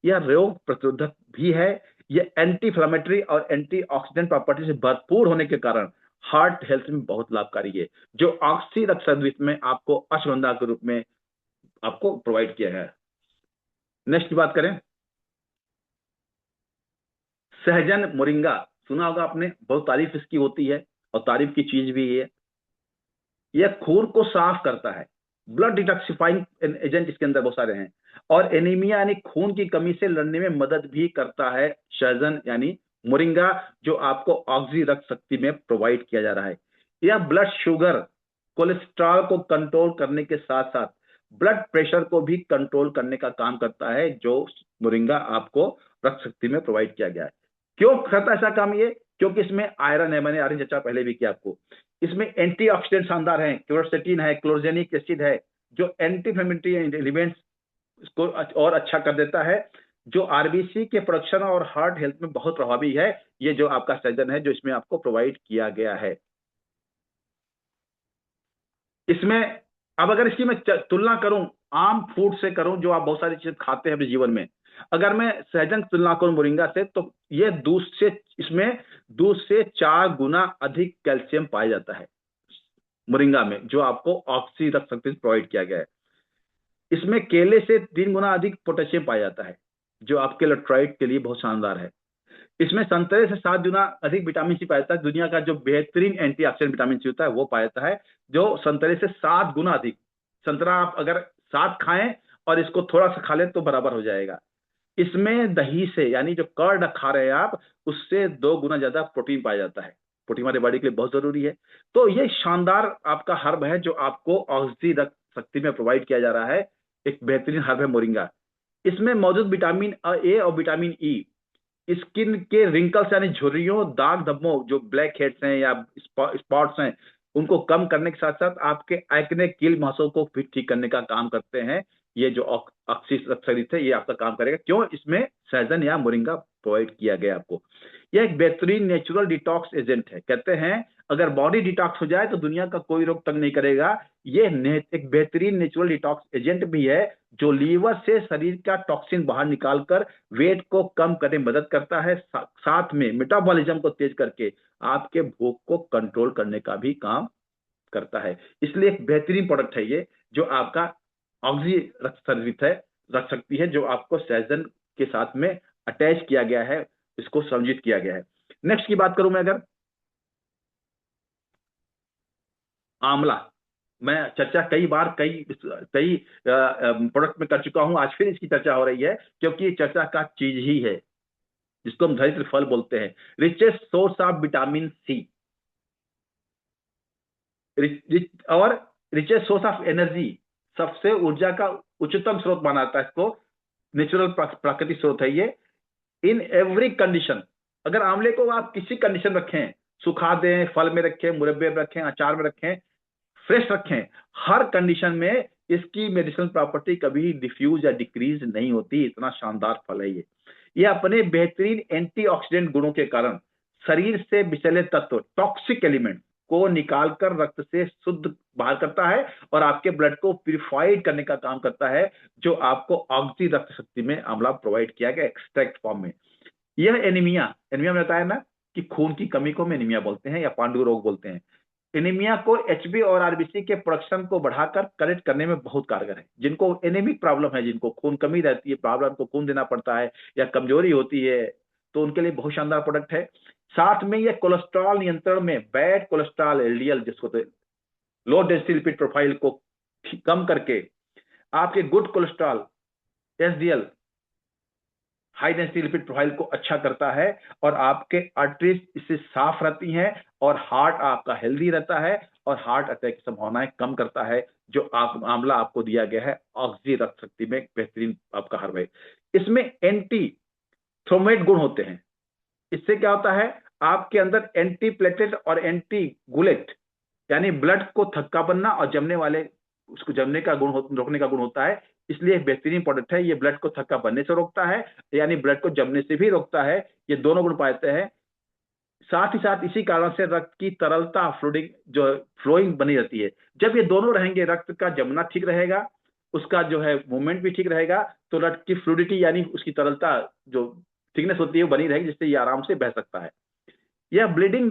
यह रोग प्रतिरोधक भी है। यह एंटी इंफ्लेमेटरी और एंटीऑक्सीडेंट प्रॉपर्टी से भरपूर होने के कारण हार्ट हेल्थ में बहुत लाभकारी है, जो ऑक्सी रक्त संयुक्त में आपको अश्वगंधा के रूप में आपको प्रोवाइड किया है। नेक्स्ट बात करें, सहजन मोरिंगा, सुना होगा आपने, बहुत तारीफ इसकी होती है और तारीफ की चीज भी ये। यह खून को साफ करता है, ब्लड डिटॉक्सिफाइंग एजेंट इसके अंदर बहुत सारे हैं, और एनीमिया यानी खून की कमी से लड़ने में मदद भी करता है सहजन यानी मोरिंगा, जो आपको ऑक्सी रक्त शक्ति में प्रोवाइड किया जा रहा है। यह ब्लड शुगर, कोलेस्ट्रॉल को कंट्रोल करने के साथ साथ ब्लड प्रेशर को भी कंट्रोल करने का काम करता है, जो मोरिंगा आपको रक्त शक्ति में प्रोवाइड किया गया है। क्यों करता है ऐसा काम ये? क्योंकि इसमें आयरन है, मैंने आयरन चर्चा पहले भी किया आपको। इसमें एंटीऑक्सीडेंट शानदार है, क्लोरसेटिन है, क्लोरोजेनिक एसिड है, जो एंटी इन्फ्लेमेटरी एलिमेंट्स को और अच्छा कर देता है, जो आरबीसी के प्रोडक्शन और हार्ट हेल्थ में बहुत प्रभावी है। ये जो आपका सर्जन है जो इसमें आपको प्रोवाइड किया गया है। इसमें अब अगर इसकी मैं तुलना करूं आम फूड से करूं, जो आप बहुत सारी चीजें खाते हैं अपने जीवन में, अगर मैं सहजन तुलना करूं मोरिंगा से, तो ये दूध से, इसमें दूध से 4 गुना अधिक कैल्शियम पाया जाता है मोरिंगा में, जो आपको ऑक्सी रक्त शक्ति प्रोवाइड किया गया है। इसमें केले से 3 गुना अधिक पोटेशियम पाया जाता है, जो आपके इलेक्ट्रोलाइट के लिए बहुत शानदार है। इसमें संतरे से 7 गुना अधिक विटामिन सी पाया जाता है। दुनिया का जो बेहतरीन एंटीऑक्सीडेंट विटामिन सी होता है वो पाया जाता है, जो संतरे से 7 गुना अधिक। संतरा आप अगर 7 खाएं और इसको थोड़ा सा खा लें तो बराबर हो जाएगा। इसमें दही से, यानी जो कर्ड खा रहे हैं आप, उससे 2 गुना ज्यादा प्रोटीन पाया जाता है। प्रोटीन हमारे बॉडी के लिए बहुत जरूरी है। तो ये शानदार आपका हर्ब है जो आपको औषधि रक्त शक्ति में प्रोवाइड किया जा रहा है। एक बेहतरीन हर्ब है मोरिंगा। इसमें मौजूद विटामिन ए और विटामिन ई स्किन के रिंकल्स यानी झुर्रियों, दाग धब्बों, जो ब्लैक हेड्स हैं या स्पॉट्स हैं, उनको कम करने के साथ साथ आपके एक्ने कील मुहासों को फिर ठीक करने का काम करते हैं। ये जो ऑक्सीशरीत है ये आपका काम करेगा। क्यों? इसमें सहजन या मोरिंगा प्रोवाइड किया गया आपको। यह एक बेहतरीन नेचुरल डिटॉक्स एजेंट है। कहते हैं अगर बॉडी डिटॉक्स हो जाए तो दुनिया का कोई रोग तंग नहीं करेगा। ये एक बेहतरीन नेचुरल डिटॉक्स एजेंट भी है, जो लीवर से शरीर का टॉक्सिन बाहर निकालकर वेट को कम करने में मदद करता है, साथ में मेटाबॉलिज्म को तेज करके आपके भूख को कंट्रोल करने का भी काम करता है। इसलिए एक बेहतरीन प्रोडक्ट है ये, जो आपका ऑक्सी रख सकती है, जो आपको सहजन के साथ में अटैच किया गया है, इसको संयोजित किया गया है। नेक्स्ट की बात करूं मैं अगर, आंवला। मैं चर्चा कई बार कई कई प्रोडक्ट में कर चुका हूं, आज फिर इसकी चर्चा हो रही है क्योंकि ये चर्चा का चीज ही है, जिसको हम धरित्र फल बोलते हैं। Richest source of vitamin C और रिचेस्ट सोर्स ऑफ एनर्जी, सबसे ऊर्जा का उच्चतम स्रोत माना जाता है इसको। नेचुरल प्राकृतिक स्रोत है ये। इन एवरी कंडीशन, अगर आंवले को आप किसी कंडीशन रखें, सुखा दें, फल में रखें, मुरब्बे में रखें, अचार में रखें, फ्रेश रखें, हर कंडीशन में इसकी मेडिसिनल प्रॉपर्टी कभी डिफ्यूज या डिक्रीज नहीं होती। इतना शानदार फल है ये अपने बेहतरीन एंटीऑक्सीडेंट गुणों के कारण शरीर से विषैले तत्व, टॉक्सिक एलिमेंट को निकालकर रक्त से शुद्ध बाहर करता है और आपके ब्लड को प्यूरिफाइड करने का काम करता है, जो आपको ऑक्सी रक्त शक्ति में आंवला प्रोवाइड किया गया एक्सट्रैक्ट फॉर्म में। यह एनीमिया एनीमिया में बताया ना कि खून की कमी को हम एनीमिया बोलते हैं या पांडु रोग बोलते हैं। एनीमिया को एचबी और आरबीसी के प्रोडक्शन को बढ़ाकर करेक्ट करने में बहुत कारगर है। जिनको एनीमिक प्रॉब्लम है, जिनको खून कमी रहती है, प्रॉब्लम को खून देना पड़ता है या कमजोरी होती है, तो उनके लिए बहुत शानदार प्रोडक्ट है। साथ में ये कोलेस्ट्रॉल नियंत्रण में, बैड कोलेस्ट्रॉल एलडीएल जिसको लो डेंसिटी लिपिड प्रोफाइल को कम करके आपके good cholesterol SDL high density lipid profile को अच्छा करता है और आपके आर्टरीज इससे साफ रहती हैं और हार्ट आपका हेल्दी रहता है और हार्ट अटैक की संभावनाएं कम करता है। जो आंवला आपको दिया गया है ऑक्सी रक्त शक्ति में बेहतरीन आपका हर्ब है। इसमें एंटी थ्रोमेट गुण होते हैं। इससे क्या होता है, आपके अंदर एंटी प्लेटलेट और एंटी गुलेट यानी ब्लड को थक्का बनना और जमने वाले उसको जमने का गुण रोकने का गुण होता है। इसलिए बेहतरीन प्रोडक्ट है। ये ब्लड को थक्का बनने से रोकता है, यानी ब्लड को जमने से भी रोकता है। ये दोनों गुण पाते हैं। साथ ही साथ इसी कारण से रक्त की तरलता फ्लोइंग बनी रहती है। जब ये दोनों रहेंगे, रक्त का जमना ठीक रहेगा, उसका जो है मूवमेंट भी ठीक रहेगा, तो रक्त की फ्लूडिटी यानी उसकी तरलता जो थिकनेस होती है वो बनी रहेगी, जिससे ये आराम से बह सकता है। यह ब्लीडिंग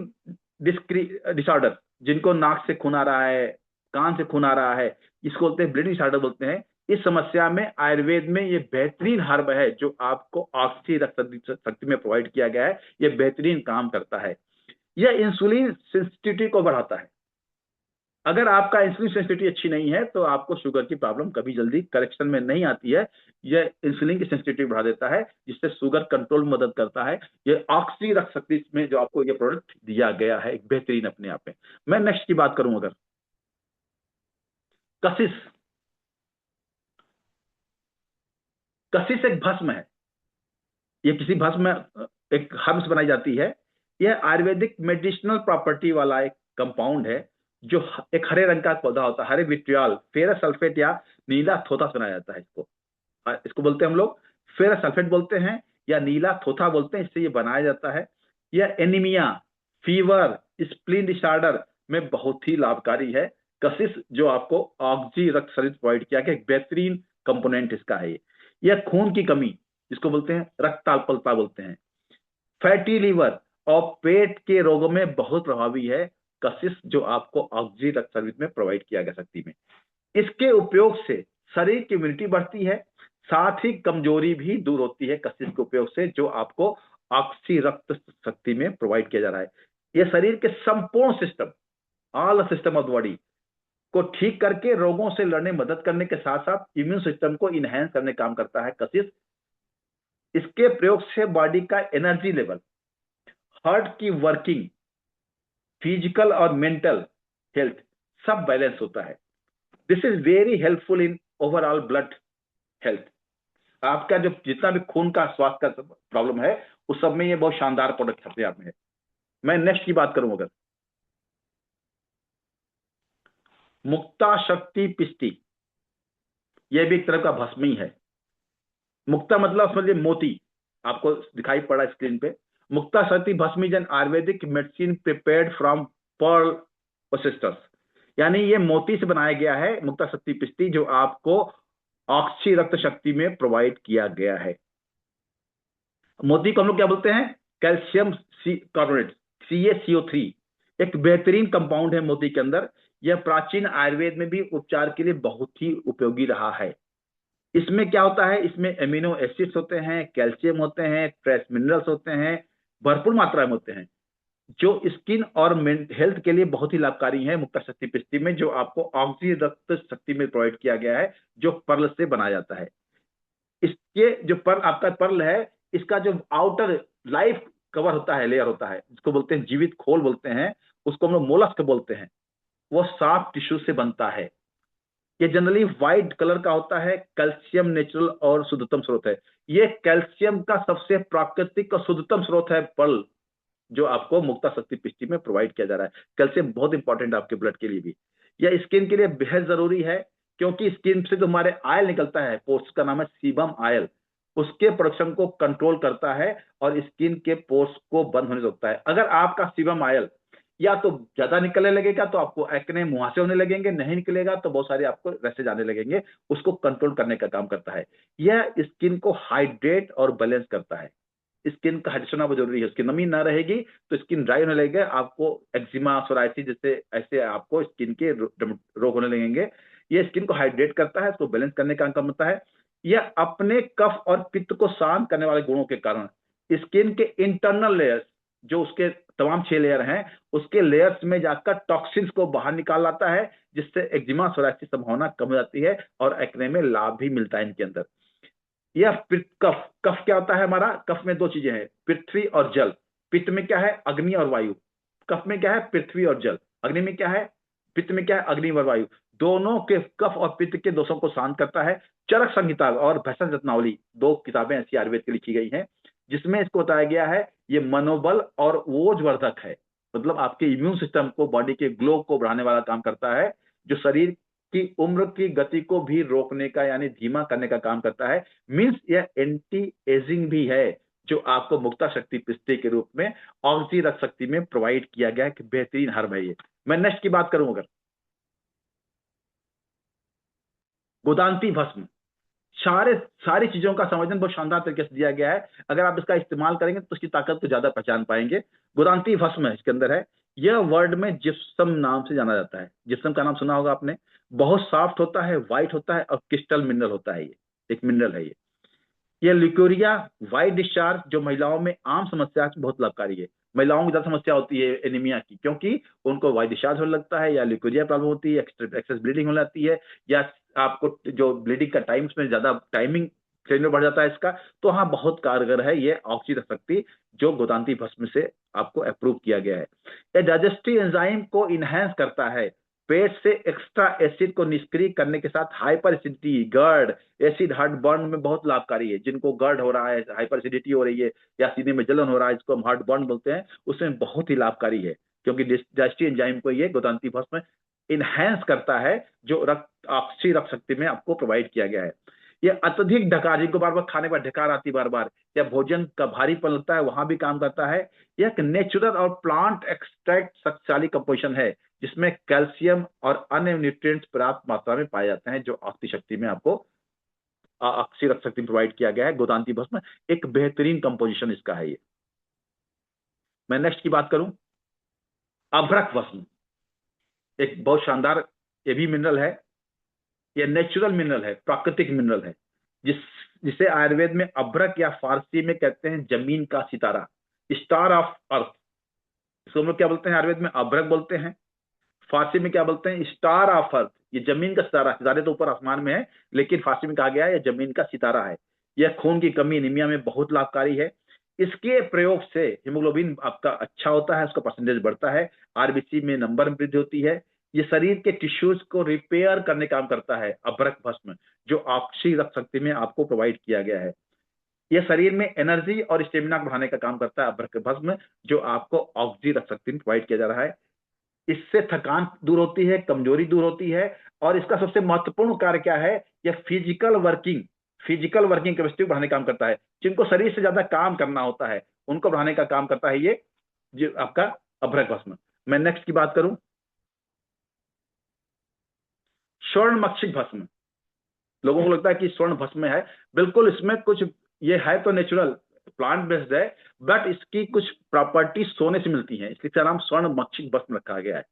डिसऑर्डर, जिनको नाक से खून आ रहा है, कान से खून आ रहा है, इसको बोलते हैं ब्लीडिंग डिसऑर्डर बोलते हैं। इस समस्या में आयुर्वेद में ये बेहतरीन हर्ब है जो आपको ऑक्सी रक्त शक्ति में प्रोवाइड किया गया है। ये बेहतरीन काम करता है। यह इंसुलिन सेंसिटिविटी को बढ़ाता है। अगर आपका इंसुलिन सेंसिटिविटी अच्छी नहीं है तो आपको शुगर की प्रॉब्लम कभी जल्दी करेक्शन में नहीं आती है। यह इंसुलिन की सेंसिटिविटी बढ़ा देता है, जिससे शुगर कंट्रोल में मदद करता है। ये ऑक्सी रक्त शक्ति में जो आपको ये प्रोडक्ट दिया गया है एक बेहतरीन अपने आप में। मैं नेक्स्ट की बात करूं अगर, कशिश। कशिश एक भस्म है। ये किसी भस्म में एक हर्ब से बनाई जाती है। यह आयुर्वेदिक मेडिसिनल प्रॉपर्टी वाला एक कंपाउंड है जो एक हरे रंग का पौधा होता है, हरे विट्रियल फेरस सल्फेट या नीला थोथा से बनाया जाता है। इसको बोलते हैं हम लोग फेरस सल्फेट बोलते हैं या नीला थोथा बोलते हैं, इससे ये बनाया जाता है। यह एनीमिया, फीवर, स्प्लीन डिसऑर्डर में बहुत ही लाभकारी है। कशिश जो आपको ऑक्सी रक्त शरीर प्रोवाइड किया गया, एक बेहतरीन कंपोनेंट इसका है। यह खून की कमी जिसको बोलते हैं रक्त अल्पलता बोलते हैं, फैटी लीवर और पेट के रोगों में बहुत प्रभावी है कशिश, जो आपको ऑक्सी रक्त शरीर में प्रोवाइड किया गया शक्ति में। इसके उपयोग से शरीर की इम्यूनिटी बढ़ती है, साथ ही कमजोरी भी दूर होती है कशिश के उपयोग से, जो आपको ऑक्सी रक्त शक्ति में प्रोवाइड किया जा रहा है। यह शरीर के संपूर्ण system, all system of body को ठीक करके रोगों से लड़ने में मदद करने के साथ साथ इम्यून सिस्टम को इनहेंस करने का काम करता है कशिश। इसके प्रयोग से बॉडी का एनर्जी लेवल, हार्ट की वर्किंग, फिजिकल और मेंटल हेल्थ सब बैलेंस होता है। This is very helpful in overall blood health. आपका जो जितना भी खून का स्वास्थ्य का प्रॉब्लम है उस सब में ये बहुत शानदार प्रोडक्ट अपने आप में है। मैं नेक्स्ट की बात करूं, अगर मुक्ता शक्ति पिष्टी, यह भी एक तरह का भस्म ही है। मुक्ता मतलब समझिए मोती, आपको दिखाई पड़ा स्क्रीन पे। Mukta Shakti Bhasma is an Ayurvedic medicine prepared from pearl oysters, यानी ये मोती से बनाया गया है मुक्ता शक्ति पिष्टी, जो आपको ऑक्सी रक्त शक्ति में प्रोवाइड किया गया है। मोती को हम लोग क्या बोलते हैं, कैल्शियम कार्बोनेट CaCO3, एक बेहतरीन कंपाउंड है मोती के अंदर। यह प्राचीन आयुर्वेद में भी उपचार के लिए बहुत ही उपयोगी रहा है। इसमें क्या होता है, इसमें एमिनो एसिड्स होते हैं, कैल्शियम होते हैं, ट्रेस मिनरल्स होते हैं, भरपूर मात्रा में होते हैं, जो स्किन और हेल्थ के लिए बहुत ही लाभकारी है मुक्ता शक्ति पिष्टी में, जो आपको ऑक्सी रक्त शक्ति में प्रोवाइड किया गया है, जो पर्ल से बनाया जाता है। इसके जो पर्ल, आपका पर्ल है, इसका जो आउटर लाइफ कवर होता है, लेयर होता है, जिसको बोलते हैं जीवित खोल बोलते हैं, उसको हम लोग मोलस्क बोलते हैं, वो सॉफ्ट टिश्यू से बनता है। ये जनरली व्हाइट कलर का होता है, कैल्शियम नेचुरल और शुद्धतम स्रोत है। ये कैल्शियम का सबसे प्राकृतिक और शुद्धतम स्रोत है पर्ल, जो आपको मुक्ता शक्ति पिष्टी में प्रोवाइड किया जा रहा है। कैल्शियम बहुत इंपॉर्टेंट है आपके ब्लड के लिए भी। यह स्किन के लिए बेहद जरूरी है, क्योंकि स्किन से जो हमारे आयल निकलता है, पोर्स का नाम है सीबम आयल, उसके प्रोडक्शन को कंट्रोल करता है और स्किन के पोर्स को बंद होने रोकता है। अगर आपका सीबम आयल या तो ज्यादा निकलने लगेगा तो आपको एक्ने, मुहासे होने लगेंगे, नहीं निकलेगा तो बहुत सारे आपको रैशेज आने लगेंगे, उसको कंट्रोल करने का काम करता है। यह स्किन को हाइड्रेट और बैलेंस करता है। स्किन का हाइड्रेशन बहुत जरूरी है, उसकी नमी ना रहेगी तो स्किन ड्राई होने लगेगा, आपको एक्जिमा, सोराइसिस जैसे ऐसे आपको स्किन के रोग होने लगेंगे। ये स्किन को हाइड्रेट करता है, उसको बैलेंस करने का काम करता है। यह अपने कफ और पित्त को शांत करने वाले गुणों के कारण स्किन के इंटरनल लेयर्स, जो उसके तमाम 6 लेयर हैं, उसके लेयर्स में जाकर टॉक्सिन्स को बाहर निकाल लाता है, जिससे एक्जिमा, सोराइसिस संभावना कम हो जाती है और एक्ने में लाभ भी मिलता है इनके अंदर। यह कफ, कफ क्या होता है हमारा, कफ में 2 चीजें हैं, पृथ्वी और जल। पित्त में क्या है, अग्नि और वायु। कफ में क्या है, पृथ्वी और जल। अग्नि में क्या है, पित्त में क्या है, अग्नि और वायु। दोनों के, कफ और पित्त के दोषों को शांत करता है। चरक संहिता और भैषज रत्नावली 2 किताबें ऐसी आयुर्वेद की लिखी गई हैं, जिसमें इसको बताया गया है ये मनोबल और ओजवर्धक है, मतलब आपके इम्यून सिस्टम को, बॉडी के ग्लो को बढ़ाने वाला काम करता है, जो शरीर की उम्र की गति को भी रोकने का यानी धीमा करने का काम करता है। मींस यह एंटी एजिंग भी है, जो आपको मुक्ता शक्ति पिष्टी के रूप में ऑक्सी रक्त शक्ति में प्रोवाइड किया गया है कि बेहतरीन हर्ब है ये। मैं नेक्स्ट की बात करूं, अगर गोदांती भस्म, सारी चीजों का संयोजन बहुत शानदार तरीके से दिया गया है। अगर आप इसका इस्तेमाल करेंगे तो उसकी ताकत को ज्यादा पहचान पाएंगे। गोदांती भस्म है इसके अंदर है। यह वर्ल्ड में जिप्सम नाम से जाना जाता है। जिप्सम का नाम सुना होगा आपने, बहुत सॉफ्ट होता है, व्हाइट होता है और क्रिस्टल मिनरल होता है। ये एक मिनरल है। ये लिकोरिया व्हाइट डिस्चार्ज, जो महिलाओं में आम समस्या है, बहुत लाभकारी है। महिलाओं की ज्यादा समस्या होती है एनीमिया की, क्योंकि उनको व्हाइट डिस्चार्ज होने लगता है, या लिकोरिया प्रॉब्लम होती है, एक्सेस ब्लीडिंग होने लगती है, या आपको जो ब्लीडिंग का टाइम, उसमें ज्यादा टाइमिंग ट्रेन बढ़ जाता है इसका, तो हाँ बहुत कारगर है ये ऑक्सी शक्ति, जो गोदांती भस्म से आपको अप्रूव किया गया है। ये डाइजेस्टिव एंजाइम को इनहेंस करता है, पेट से एक्स्ट्रा एसिड को निष्क्रिय करने के साथ hyperacidity, GERD, acid heartburn में बहुत लाभकारी है। जिनको गर्ड हो रहा है, हाइपर एसिडिटी हो रही है या सीने में जलन हो रहा है, जिसको हम हार्ट बर्न बोलते हैं, उसमें बहुत ही लाभकारी है। क्योंकि डाइजेस्टिव एंजाइम को ये गोदांती भस्म इनहेंस करता है, जो अच्छी रक्त शक्ति में आपको प्रोवाइड किया गया है। ये अत्यधिक ढकार, जिनको बार बार खाने के बाद ढकार आती बार बार, या भोजन का भारीपन लगता है, वहां भी काम करता है। यह एक नेचुरल और प्लांट एक्सट्रैक्ट शक्तिशाली कंपोजिशन है, जिसमें कैल्शियम और अन्य न्यूट्रिएंट्स पर्याप्त मात्रा में पाए जाते हैं, जो अस्थि शक्ति में आपको अक्षी रक्त शक्ति प्रोवाइड किया गया है। गोदांती भस्म एक बेहतरीन कंपोजिशन इसका है। ये मैं नेक्स्ट की बात करूं, अभ्रक भस्म एक बहुत शानदार ये भी मिनरल है। ये नेचुरल मिनरल है, प्राकृतिक मिनरल है, जिसे आयुर्वेद में अभ्रक या फारसी में कहते हैं जमीन का सितारा, स्टार ऑफ अर्थ। इसको हम लोग क्या बोलते हैं आयुर्वेद में? अभ्रक बोलते हैं। फारसी में क्या बोलते हैं? Star of earth. ये जमीन का सितारा, सितारे तो ऊपर आसमान में है, लेकिन फारसी में कहा गया है ये जमीन का सितारा है। यह खून की कमी, एनीमिया में बहुत लाभकारी है। इसके प्रयोग से हीमोग्लोबिन आपका अच्छा होता है, उसका परसेंटेज बढ़ता है, आरबीसी में नंबर में वृद्धि होती है। ये शरीर के टिश्यूज को रिपेयर करने का काम करता है अभ्रक भस्म, जो अक्षी रक्त शक्ति में आपको प्रोवाइड किया गया है। यह शरीर में एनर्जी और स्टेमिना बढ़ाने का काम करता है अभ्रक भस्म, जो आपको ऑक्सी रक्त शक्ति में प्रोवाइड किया जा रहा है। इससे थकान दूर होती है, कमजोरी दूर होती है, और इसका सबसे महत्वपूर्ण कार्य क्या है? यह फिजिकल वर्किंग कैपेसिटी बढ़ाने का काम करता है। जिनको शरीर से ज्यादा काम करना होता है उनको बढ़ाने का काम करता है ये जो आपका अभ्रक भस्म। मैं नेक्स्ट की बात करूं, स्वर्ण मक्षिक भस्म। लोगों को लगता है कि स्वर्ण भस्म है, बिल्कुल इसमें कुछ ये है तो नेचुरल प्लांट बेस्ड है, बट इसकी कुछ प्रॉपर्टी सोने से मिलती है, इसलिए इसका नाम स्वर्ण मक्षिक भस्म रखा गया है।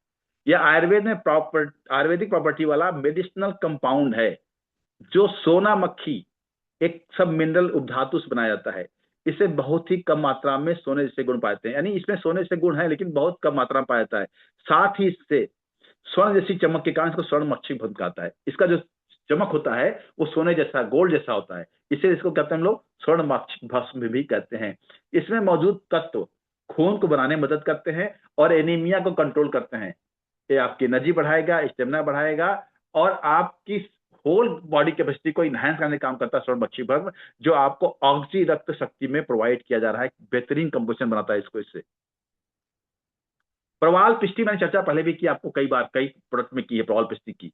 यह आयुर्वेद में आयुर्वेदिक प्रॉपर्टी वाला मेडिसिनल कंपाउंड है, जो सोना मक्खी एक सब मिनरल उपधातु से बनाया जाता है। इसे बहुत ही कम मात्रा में सोने जैसे गुण पाते हैं, यानी इसमें सोने से गुण है लेकिन बहुत कम मात्रा में पाया जाता है। साथ ही इससे स्वर्ण जैसी चमक के कारण इसको स्वर्ण मक्षिक भस्म कहता है। इसका जो चमक होता है वो सोने जैसा, गोल्ड जैसा होता है, इसे इसको कहते हैं हम लोग स्वर्ण मक्षिक भस्म भी कहते हैं। इसमें मौजूद तत्व खून को बनाने में मदद करते हैं और एनीमिया को कंट्रोल करते हैं। ये आपकी एनर्जी बढ़ाएगा, स्टेमिना बढ़ाएगा, और आपकी होल बॉडी कैपेसिटी को इनहेंस करने का काम करता है स्वर्ण मक्षिक भस्म, जो आपको ऑक्सी रक्त शक्ति में प्रोवाइड किया जा रहा है। बेहतरीन कंपोजिशन बनाता है इसको। इससे प्रवाल पिष्टी मैंने चर्चा पहले भी की, आपको कई बार कई प्रोडक्ट में की है प्रवाल पिष्टी की।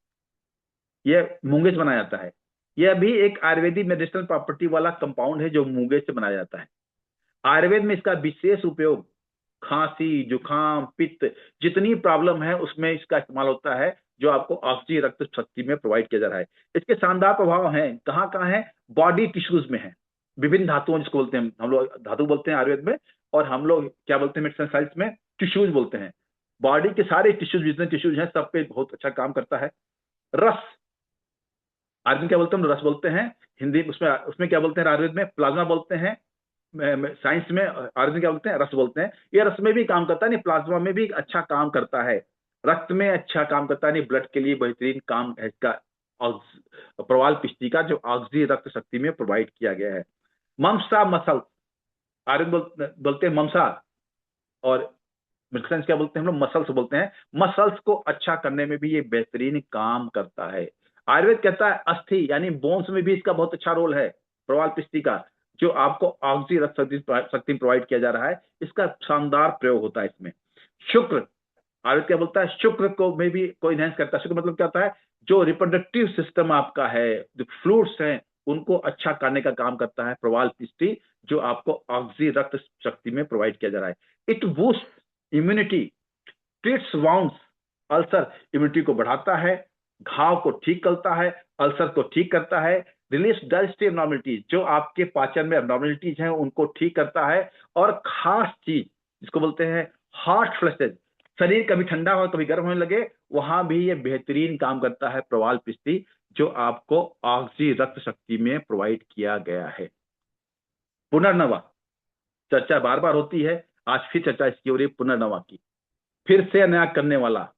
यह मूंगे से बनाया जाता है। यह भी एक आयुर्वेदिक मेडिसिनल प्रॉपर्टी वाला कंपाउंड है, जो मूंगे से बनाया जाता है। आयुर्वेद में इसका विशेष उपयोग खांसी, जुकाम, पित्त, जितनी प्रॉब्लम है उसमें इसका इस्तेमाल होता है, जो आपको ऑक्सी रक्त शक्ति में प्रोवाइड किया जा रहा है। इसके शानदार प्रभाव हैं, कहाँ कहाँ है? बॉडी टिश्यूज में है, विभिन्न धातुओं जिसको बोलते हैं हम लोग, धातु बोलते हैं आयुर्वेद में, और हम लोग क्या बोलते हैं मेडिसिन साइंस में? टिश्यूज बोलते हैं। बॉडी के सारे टिश्यूज, जितने टिश्यूज हैं, सब पे बहुत अच्छा काम करता है। रस, आयुर्वेद क्या बोलते हैं? रस बोलते हैं। हिंदी उसमें उसमें क्या बोलते हैं? आयुर्वेद में प्लाज्मा बोलते हैं, साइंस में आयुर्वेद क्या बोलते हैं? रस बोलते हैं। ये रस में भी काम करता है, नहीं प्लाज्मा में भी अच्छा काम करता है, रक्त में अच्छा काम करता है, नहीं ब्लड के लिए बेहतरीन काम है इसका प्रवाल पिष्टी का, जो ऑक्सी रक्त शक्ति में प्रोवाइड किया गया है। ममसा मसल, आयुर्वेद बोलते हैं ममसा, और मेडिसिन क्या बोलते हैं हम लोग? मसल्स बोलते हैं। मसल्स को अच्छा करने में भी ये बेहतरीन काम करता है। आयुर्वेद कहता है अस्थि यानी बोन्स में भी इसका बहुत अच्छा रोल है प्रवाल पिष्टी का, जो आपको ऑक्सी रक्त शक्ति प्रोवाइड किया जा रहा है। इसका शानदार प्रयोग होता है इसमें। शुक्र, आयुर्वेद क्या बोलता है? शुक्र को में भी को इनहेंस करता है। शुक्र मतलब क्या होता है? जो रिप्रोडक्टिव सिस्टम आपका है, जो फ्लूइड्स हैं, उनको अच्छा करने का काम करता है प्रवाल पिष्टी, जो आपको ऑक्सी रक्त शक्ति में प्रोवाइड किया जा रहा है। It boost immunity, treats wounds, ulcer, immunity को बढ़ाता है, घाव को ठीक करता है, अल्सर को ठीक करता है, रिलीज डाइजेस्टिव एब्नॉर्मलिटीज, जो आपके पाचन में एब्नॉर्मलिटीज हैं उनको ठीक करता है, और खास चीज जिसको बोलते हैं हॉट फ्लशेज, शरीर कभी ठंडा हो कभी गर्म होने लगे, वहां भी ये बेहतरीन काम करता है प्रवाल पिष्टी, जो आपको ऑक्सी रक्त शक्ति में प्रोवाइड किया गया है। पुनर्नवा, चर्चा बार बार होती है, आज फिर चर्चा इसकी हो रही है पुनर्नवा की। फिर से नया करने वाला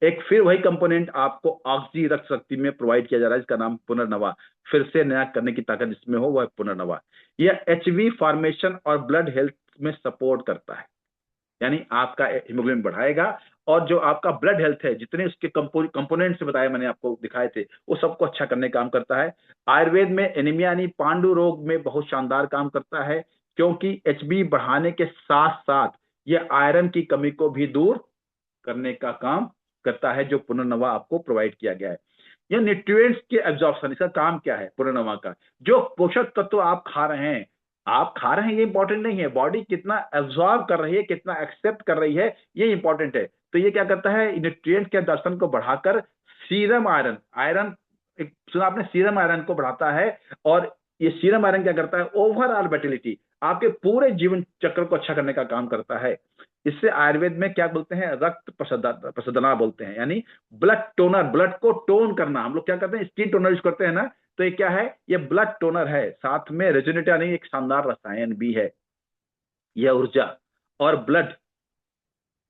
एक फिर वही कंपोनेंट आपको ऑक्सी रक्त शक्ति में प्रोवाइड किया जा रहा है, जिसका नाम पुनर्नवा। फिर से नया करने की ताकत जिसमें हो वह है पुनर्नवा। यह एचबी फॉर्मेशन और ब्लड हेल्थ में सपोर्ट करता है, यानी आपका हीमोग्लोबिन बढ़ाएगा, और जो आपका ब्लड हेल्थ है, जितने उसके कंपोनेंट्स बताए मैंने आपको दिखाए थे, वो सबको अच्छा करने का काम करता है। आयुर्वेद में एनीमिया यानी पांडु रोग में बहुत शानदार काम करता है, क्योंकि एचबी बढ़ाने के साथ साथ यह आयरन की कमी को भी दूर करने का काम करता है, जो पुनर्नवा आपको प्रोवाइड किया गया है। यह न्यूट्रिएंट्स के एब्जॉर्प्शन, इसका काम क्या है पुनर्नवा का? जो पोषक तत्व आप खा रहे हैं, ये इंपॉर्टेंट नहीं है, बॉडी कितना एब्जॉर्ब कर रही है, कितना एक्सेप्ट कर रही है, ये इंपॉर्टेंट है। तो ये क्या करता है, न्यूट्रिएंट्स के एब्जॉर्प्शन को बढ़ाकर सीरम आयरन, सुना आपने, सीरम आयरन को बढ़ाता है। और ये सीरम आयरन क्या करता है, ओवरऑल विटलिटी, आपके पूरे जीवन चक्र को अच्छा करने का काम करता है। इससे आयुर्वेद में क्या बोलते हैं, रक्त प्रसदना बोलते हैं, यानी ब्लड टोनर, ब्लड को टोन करना। हम लोग क्या करते हैं, स्किन टोनर यूज करते हैं ना, तो ये क्या है, ये ब्लड टोनर है, साथ में रेजुनेटिव यानी एक शानदार रसायन भी है। यह ऊर्जा और ब्लड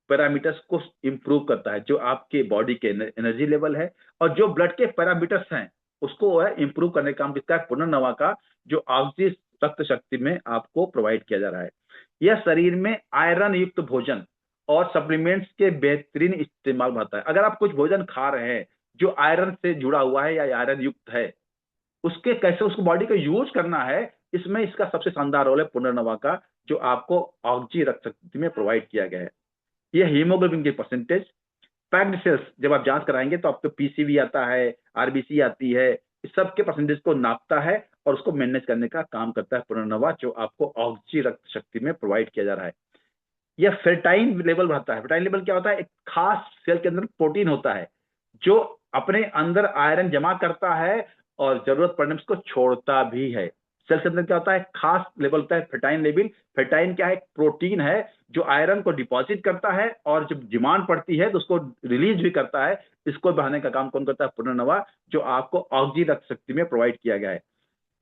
पैरामीटर्स को इंप्रूव करता है, जो आपके बॉडी के एनर्जी लेवल है, और जो ब्लड के पैरामीटर्स हैं उसको है इंप्रूव करने का काम किसका है, पुनर्नवा का, जो ऑक्सीजन रक्त शक्ति में आपको प्रोवाइड किया जा रहा है। यह शरीर में आयरन युक्त भोजन और सप्लीमेंट्स के बेहतरीन इस्तेमाल बढ़ाता है। अगर आप कुछ भोजन खा रहे हैं जो आयरन से जुड़ा हुआ है या आयरन युक्त है, उसके कैसे उसको बॉडी को यूज करना है, इसमें इसका सबसे शानदार रोल है पुनर्नवा का, जो आपको ऑक्सीजन रक्त शक्ति में प्रोवाइड किया गया है। यह हीमोग्लोबिन की परसेंटेज, पैक्ड सेल्स, जब आप जांच कराएंगे तो आपको पीसीवी आता है, आरबीसी आती है, इस सब के परसेंटेज को नापता है और उसको मैनेज करने का काम करता है पुनर्नवा, जो आपको ऑक्सीजन रक्त शक्ति में प्रोवाइड किया जा रहा है। यह फेर्टाइन लेवल बढ़ाता है। फेर्टाइन लेवल क्या होता है, एक खास सेल के अंदर प्रोटीन होता है जो अपने अंदर आयरन जमा करता है और जरूरत पड़ने में उसको छोड़ता भी है। सेल के अंदर क्या होता है, खास लेवल होता है फेर्टाइन लेवल। फेर्टाइन क्या है, प्रोटीन है जो आयरन को डिपॉजिट करता है और जब डिमांड पड़ती है तो उसको रिलीज भी करता है। इसको बढ़ाने का काम कौन करता है, पुनर्नवा, जो आपको ऑक्सीजन रक्त शक्ति में प्रोवाइड किया गया है।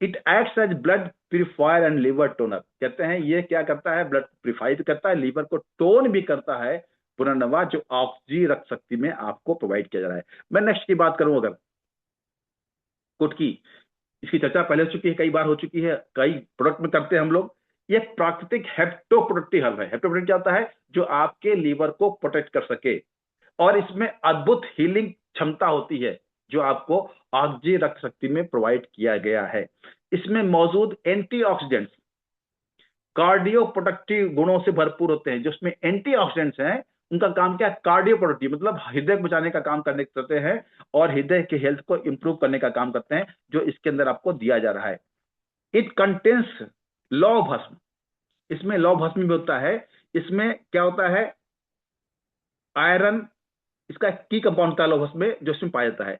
It acts as blood purifier and liver toner, कहते हैं ये क्या करता है, ब्लड प्यूरिफाई करता है, लीवर को टोन भी करता है पुनर्नवा, जो ऑक्सीजन रक्त शक्ति में आपको प्रोवाइड किया जा रहा है। मैं नेक्स्ट की बात करूं, अगर कुटकी, इसकी चर्चा पहले हो चुकी है, कई बार हो चुकी है, कई प्रोडक्ट में करते हैं हम लोग। ये प्राकृतिक हेप्टोप्रोटेक्टिव हर्ब है। हेप्टोप्रोटेक्टिव क्या होता है, जो आपके लीवर को प्रोटेक्ट कर सके, और इसमें अद्भुत हीलिंग क्षमता होती है, जो आपको ऑक्सीजन रक्त शक्ति में प्रोवाइड किया गया है। इसमें मौजूद एंटीऑक्सीडेंट्स कार्डियो प्रोटेक्टिव गुणों से भरपूर होते हैं। जो इसमें एंटीऑक्सीडेंट्स हैं उनका काम क्या है, कार्डियो प्रोटेक्टिव, मतलब हृदय बचाने का काम करते हैं और हृदय के हेल्थ को इंप्रूव करने का काम करते हैं, जो इसके अंदर आपको दिया जा रहा है। इट कंटेन्स लौह भस्म, इसमें लौह भस्म भी होता है। इसमें क्या होता है, आयरन, इसका की कंपाउंड होता है लौह भस्म में, जो इसमें पाया जाता है।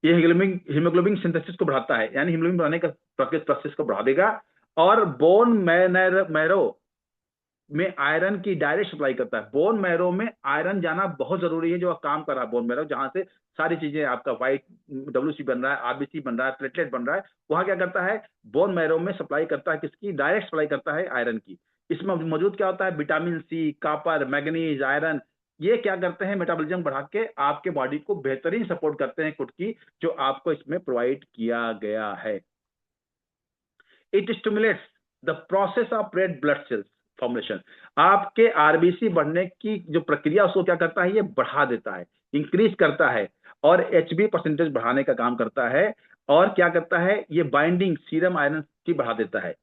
ये हीमोग्लोबिन सिंथेसिस को बढ़ाता है, यानी हीमोग्लोबिन बनाने का प्रोसेस को बढ़ा देगा। और बोन मैरो में आयरन की डायरेक्ट सप्लाई करता है। बोन मैरो में आयरन जाना बहुत जरूरी है, जो काम कर रहा है बोन मैरो, जहां से सारी चीजें आपका व्हाइट डब्ल्यूसी बन रहा है, आरबीसी बन रहा है, प्लेटलेट बन रहा है, वहां क्या करता है, बोन मैरो में सप्लाई करता है, किसकी, डायरेक्ट सप्लाई करता है आयरन की। इसमें मौजूद क्या होता है, vitamin C, copper, manganese, iron, ये क्या करते हैं, मेटाबॉलिज्म बढ़ा के आपके बॉडी को बेहतरीन सपोर्ट करते हैं कुटकी, जो आपको इसमें प्रोवाइड किया गया है। It stimulates the process of red blood sales formation, आपके आरबीसी बढ़ने की जो प्रक्रिया उसको क्या करता है, ये बढ़ा देता है, इंक्रीज करता है, और एचबी परसेंटेज बढ़ाने का काम करता है। और क्या करता है, ये बाइंडिंग सीरम आयरन की बढ़ा देता है।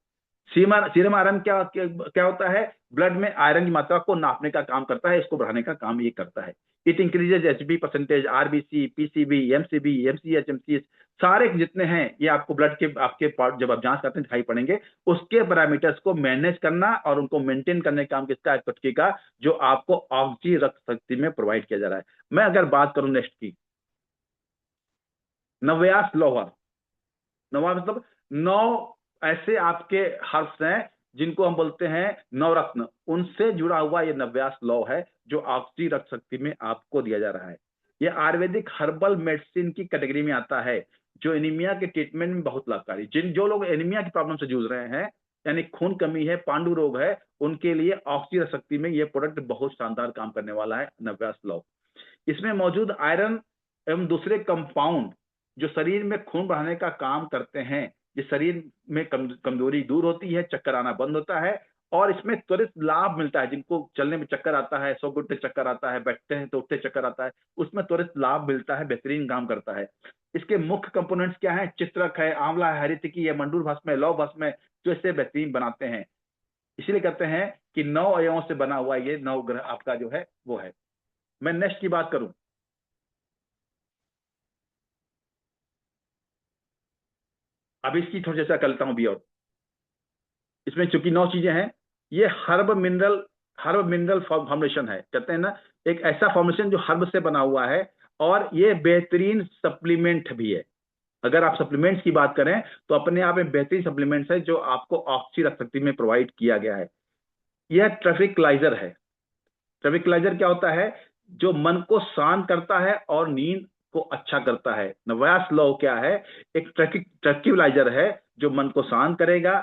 सीरम आयरन क्या होता है, ब्लड में आयरन की मात्रा को नापने का काम करता है, इसको बढ़ाने का काम ये करता है। It increases HB percentage, RBC, PCB, MCB, MCH, MCH, सारे जितने हैं ये आपको ब्लड के आपके पार्ट जब आप जांच करते हैं दिखाई पड़ेंगे। उसके पैरामीटर्स को मैनेज करना और उनको मेंटेन करने का काम किसका है, कुटकी का, जो आपको ऑक्सीजन रक्त शक्ति में प्रोवाइड किया जा रहा है। मैं अगर बात करूं नेक्स्ट की, नव्यास लोहा, नवा मतलब 9 ऐसे आपके हर्ब्स हैं जिनको हम बोलते हैं नवरत्न, उनसे जुड़ा हुआ ये नव्यास लौ है, जो ऑक्सीजन रक्त शक्ति में आपको दिया जा रहा है। ये आयुर्वेदिक हर्बल मेडिसिन की कैटेगरी में आता है, जो एनीमिया के ट्रीटमेंट में बहुत लाभकारी, जो लोग एनीमिया की प्रॉब्लम से जूझ रहे हैं, यानी खून कमी है, पांडु रोग है, उनके लिए ऑक्सीजन रक्त शक्ति में ये प्रोडक्ट बहुत शानदार काम करने वाला है, नव्यास लौ। इसमें मौजूद आयरन एवं दूसरे कंपाउंड जो शरीर में खून बढ़ाने का काम करते हैं, जिस शरीर में कमजोरी दूर होती है, चक्कर आना बंद होता है, और इसमें त्वरित लाभ मिलता है। जिनको चलने में चक्कर आता है, सो घुटने चक्कर आता है, बैठते हैं तो उठते चक्कर आता है, उसमें त्वरित लाभ मिलता है, बेहतरीन काम करता है। इसके मुख्य कंपोनेंट्स क्या है, चित्रक है, आंवला है, हरितकी है, मंडूर भस्म है, लौह भस्म है, जो इसे बेहतरीन बनाते हैं। इसीलिए कहते हैं कि 9 अवयवों से बना हुआ ये नवग्रह आपका जो है वो है। मैं नेक्स्ट की बात करूं, अब इसकी थोड़ी सा कर लेता हूं भी। और इसमें चूंकि 9 चीजें हैं, ये हर्ब मिनरल फॉर्मेशन है, कहते हैं ना, एक ऐसा फॉर्मेशन जो हर्ब से बना हुआ है, और ये बेहतरीन सप्लीमेंट भी है। अगर आप सप्लीमेंट्स की बात करें तो अपने आप में बेहतरीन सप्लीमेंट्स है जो आपको ऑक्सी रक्त शक्ति में प्रोवाइड किया गया है। यह ट्रैफिकलाइजर है। ट्रैफिकलाइजर क्या होता है? जो मन को शांत करता है और नींद को अच्छा करता है। नव्यास लॉ क्या है? एक ट्रैंक्विलाइजर है जो मन को शांत करेगा,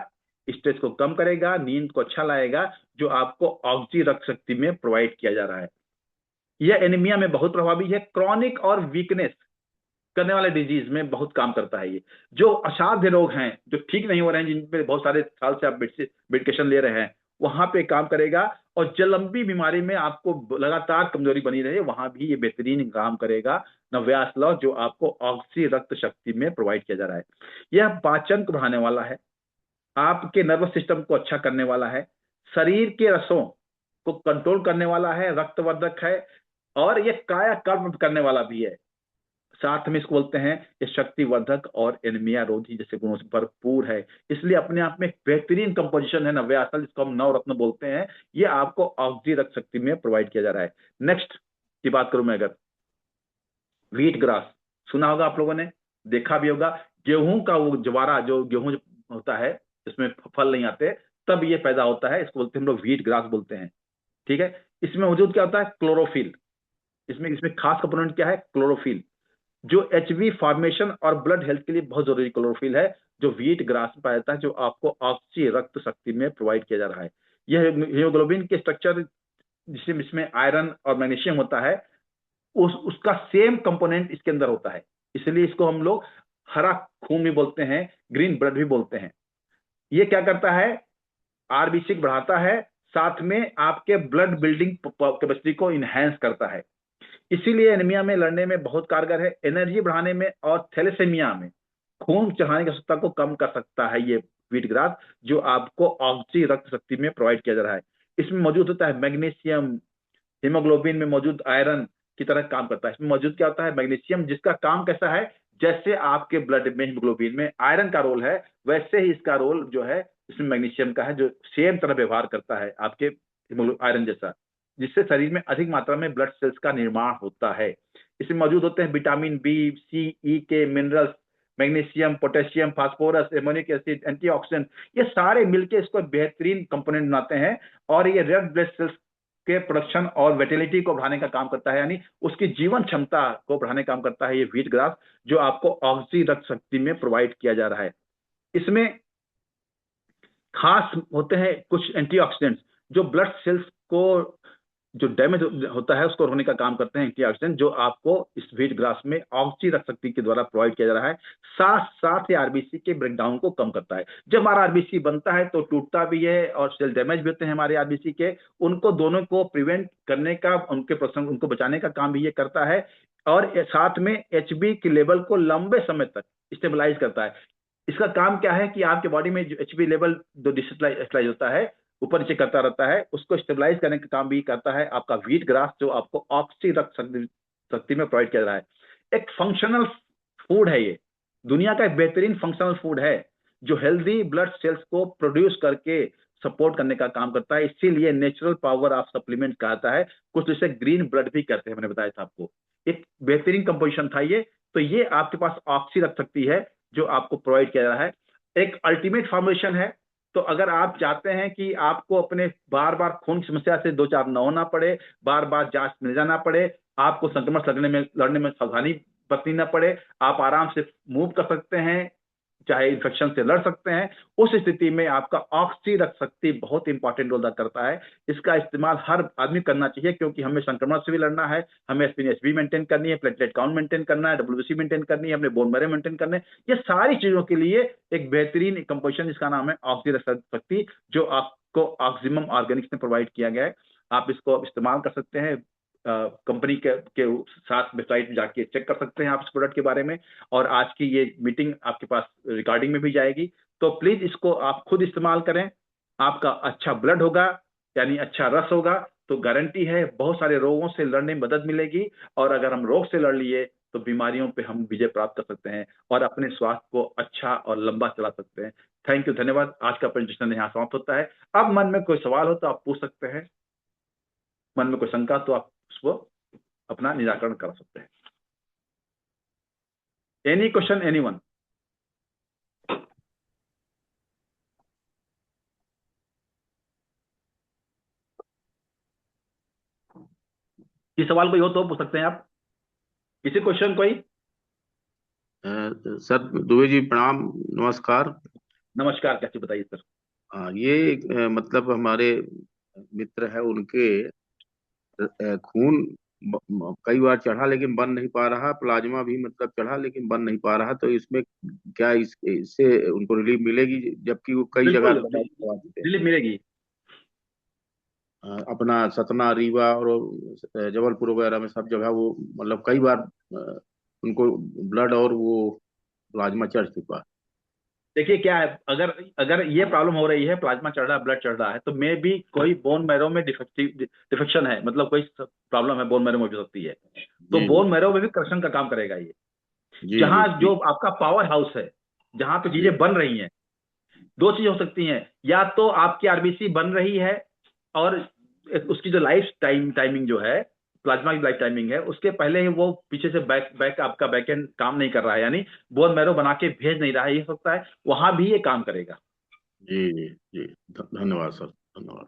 स्ट्रेस को कम करेगा, नींद को अच्छा लाएगा, जो आपको ऑक्सी रक्त शक्ति में प्रोवाइड किया जा रहा है। यह एनीमिया में बहुत प्रभावी है। क्रॉनिक और वीकनेस करने वाले डिजीज में बहुत काम करता है ये। जो असाध्य रोग हैं, जो ठीक नहीं हो रहे हैं, जिन पे बहुत सारे साल से आप मेडिकेशन ले रहे हैं, वहां पे काम करेगा। और जो लंबी बीमारी में आपको लगातार कमजोरी बनी रहे, वहां भी ये बेहतरीन काम करेगा नव्यास लौ, जो आपको ऑक्सी रक्त शक्ति में प्रोवाइड किया जा रहा है। यह पाचन को बढ़ाने वाला है, आपके नर्वस सिस्टम को अच्छा करने वाला है, शरीर के रसों को कंट्रोल करने वाला है, रक्तवर्धक है, और ये कायाकल्प करने वाला भी है। साथ में इसको बोलते हैं ये शक्तिवर्धक और एनीमिया रोधी जैसे गुणों से भरपूर है। इसलिए अपने आप में एक बेहतरीन कंपोजिशन है नव्य आसल, जिसको हम नवरत्न बोलते हैं। ये आपको ऑक्सी रक्त शक्ति में प्रोवाइड किया जा रहा है। नेक्स्ट की बात करूं मैं, अगर व्हीट ग्रास सुना होगा आप लोगों ने, देखा भी होगा। गेहूं का वो ज्वारा, जो गेहूं होता है इसमें फल नहीं आते, तब ये पैदा होता है, इसको बोलते हैं हम लोग व्हीट ग्रास बोलते हैं। ठीक है। इसमें मौजूद क्या होता है? क्लोरोफिल। इसमें इसमें खास कंपोनेंट क्या है? क्लोरोफिल, जो एचबी फॉर्मेशन और ब्लड हेल्थ के लिए बहुत जरूरी क्लोरोफिल है, जो व्हीट ग्रास में पाया जाता है, जो आपको ऑक्सी रक्त शक्ति में प्रोवाइड किया जा रहा है। यह हीमोग्लोबिन के स्ट्रक्चर, जिसमें इसमें आयरन और मैग्नीशियम होता है, उसका सेम कंपोनेंट इसके अंदर होता है। इसलिए इसको हम लोग हरा खून भी बोलते हैं, ग्रीन ब्लड भी बोलते हैं। ये क्या करता है? आरबीसी को बढ़ाता है, साथ में आपके ब्लड बिल्डिंग कैपेसिटी को इनहेंस करता है। इसीलिए एनीमिया में लड़ने में बहुत कारगर है, एनर्जी बढ़ाने में, और थैलेसेमिया में खून चढ़ाने की आवश्यकता को कम कर सकता है ये व्हीट ग्रास, जो आपको ऑक्सी रक्त शक्ति में प्रोवाइड किया जा रहा है। इसमें मौजूद होता है मैग्नीशियम, हीमोग्लोबिन में मौजूद आयरन की तरह काम करता है। इसमें मौजूद क्या होता है? मैग्नीशियम, जिसका काम कैसा है? जैसे आपके ब्लड में हीमोग्लोबिन में आयरन का रोल है, वैसे ही इसका रोल जो है इसमें मैग्नीशियम का है, जो सेम तरह व्यवहार करता है आपके आयरन जैसा, जिससे शरीर में अधिक मात्रा में ब्लड सेल्स का निर्माण होता है। इसमें मौजूद होते हैं विटामिन बी, सी, ई के minerals, magnesium, potassium, phosphorus, amino acid, antioxidant, ये सारे मिलकर इसको बेहतरीन कंपोनेंट बनाते हैं। और ये रेड ब्लड सेल्स के प्रोडक्शन और वेटिलिटी को बढ़ाने का काम करता है, यानी उसकी जीवन क्षमता को बढ़ाने का काम करता है ये व्हीट ग्रास, जो आपको ऑक्सी रक्त शक्ति में प्रोवाइड किया जा रहा है। इसमें खास होते हैं कुछ एंटीऑक्सीडेंट्स, जो ब्लड सेल्स को जो डैमेज होता है उसको रोकने का काम करते हैं एंटीऑक्सीडेंट, जो आपको इस व्हीट ग्रास में ऑक्सी रक्त शक्ति के द्वारा प्रोवाइड किया जा रहा है। साथ साथ ये आरबीसी के ब्रेकडाउन को कम करता है। जब हमारा आरबीसी बनता है तो टूटता भी है और सेल डैमेज भी होते हैं हमारे आरबीसी के, उनको दोनों को प्रिवेंट करने का, उनके प्रसंग उनको बचाने का काम भी ये करता है। और साथ में एचबी के लेवल को लंबे समय तक स्टेबलाइज करता है। इसका काम क्या है कि आपके बॉडी में जो एचबी लेवल जो डिस्टेबलाइज होता है, ऊपर नीचे करता रहता है, उसको स्टेबलाइज करने का काम भी करता है आपका व्हीट ग्रास, जो आपको ऑक्सी रक्त शक्ति में प्रोवाइड किया जा रहा है। एक फंक्शनल फूड है ये, दुनिया का एक बेहतरीन फंक्शनल फूड है, जो हेल्दी ब्लड सेल्स को प्रोड्यूस करके सपोर्ट करने का काम करता है। इसीलिए नेचुरल पावर ऑफ सप्लीमेंट कहता है, कुछ जैसे ग्रीन ब्लड भी कहते हैं, मैंने बताया था आपको। एक बेहतरीन कंपोजिशन था ये। तो ये आपके पास ऑक्सी रक्त शक्ति है जो आपको प्रोवाइड किया जा रहा है। एक अल्टीमेट फॉर्मुलेशन है। तो अगर आप चाहते हैं कि आपको अपने बार बार खून की समस्या से दो चार न होना पड़े, बार बार जांच में जाना पड़े, आपको संक्रमण से लड़ने में सावधानी बरतनी ना पड़े, आप आराम से मूव कर सकते हैं, चाहे इन्फेक्शन से लड़ सकते हैं, उस स्थिति में आपका ऑक्सी रक्त शक्ति बहुत इंपॉर्टेंट रोल अदा करता है। इसका इस्तेमाल हर आदमी करना चाहिए, क्योंकि हमें संक्रमण से भी लड़ना है, हमें एसपी मेंटेन करनी है, प्लेटलेट काउंट मेंटेन करना है, डब्ल्यूबीसी मेंटेन करनी है, अपने बोन मैरो मेंटेन करने, ये सारी चीजों के लिए एक बेहतरीन कंपोजिशन जिसका नाम है ऑक्सी रक्त शक्ति, जो आपको ऑक्सिमम ऑर्गेनिक्स में प्रोवाइड किया गया है। आप इसको इस्तेमाल कर सकते हैं, कंपनी के साथ वेबसाइट में जाके चेक कर सकते हैं आप इस प्रोडक्ट के बारे में। और आज की ये मीटिंग आपके पास रिकॉर्डिंग में भी जाएगी, तो प्लीज इसको आप खुद इस्तेमाल करें। आपका अच्छा ब्लड होगा, यानी अच्छा रस होगा, तो गारंटी है बहुत सारे रोगों से लड़ने में मदद मिलेगी। और अगर हम रोग से लड़ लिए तो बीमारियों पे हम विजय प्राप्त कर सकते हैं और अपने स्वास्थ्य को अच्छा और लंबा चला सकते हैं। थैंक यू, धन्यवाद। आज का प्रेजेंटेशन यहाँ समाप्त होता है। अब मन में कोई सवाल हो तो आप पूछ सकते हैं, मन में कोई शंका तो आप उसको अपना निराकरण कर सकते हैं। Any question, anyone? ये सवाल कोई हो तो पूछ सकते हैं आप। किसी क्वेश्चन कोई? सर दुबे जी प्रणाम, नमस्कार। नमस्कार, कैसे बताइए सर। ये मतलब हमारे मित्र है, उनके खून कई बार चढ़ा लेकिन बन नहीं पा रहा, प्लाज्मा भी मतलब चढ़ा लेकिन बन नहीं पा रहा, तो इसमें क्या इससे उनको रिलीफ मिलेगी, जबकि वो कई जगह बिल्कुल दवाई करवा चुके हैं। रिलीफ मिलेगी। अपना सतना, रीवा और जबलपुर वगैरह में सब जगह वो मतलब कई बार उनको ब्लड और वो प्लाज्मा चढ़ चुका है। देखिए क्या है, अगर अगर ये प्रॉब्लम हो रही है, प्लाज्मा चढ़ रहा है, ब्लड चढ़ रहा है, तो मे भी कोई बोन मैरो में डिफेक्शन है, मतलब कोई प्रॉब्लम है बोन मैरो में हो सकती है। तो जी बोन मैरो में भी करेक्शन का काम करेगा ये। जी जी जहां जी जो आपका पावर हाउस है, जहां पे जी चीजें बन रही हैं, दो चीजें हो सकती हैं। या तो आपकी आरबीसी बन रही है और उसकी जो लाइफ टाइमिंग जो है, प्लाज्मा की लाइफ टाइमिंग है, उसके पहले ही वो पीछे से बैक बैक आपका बैकएंड काम नहीं कर रहा है, यानी बोन मैरो बना के भेज नहीं रहा है, ये हो सकता है, वहां भी ये काम करेगा। जी जी जी धन्यवाद सर, धन्यवाद।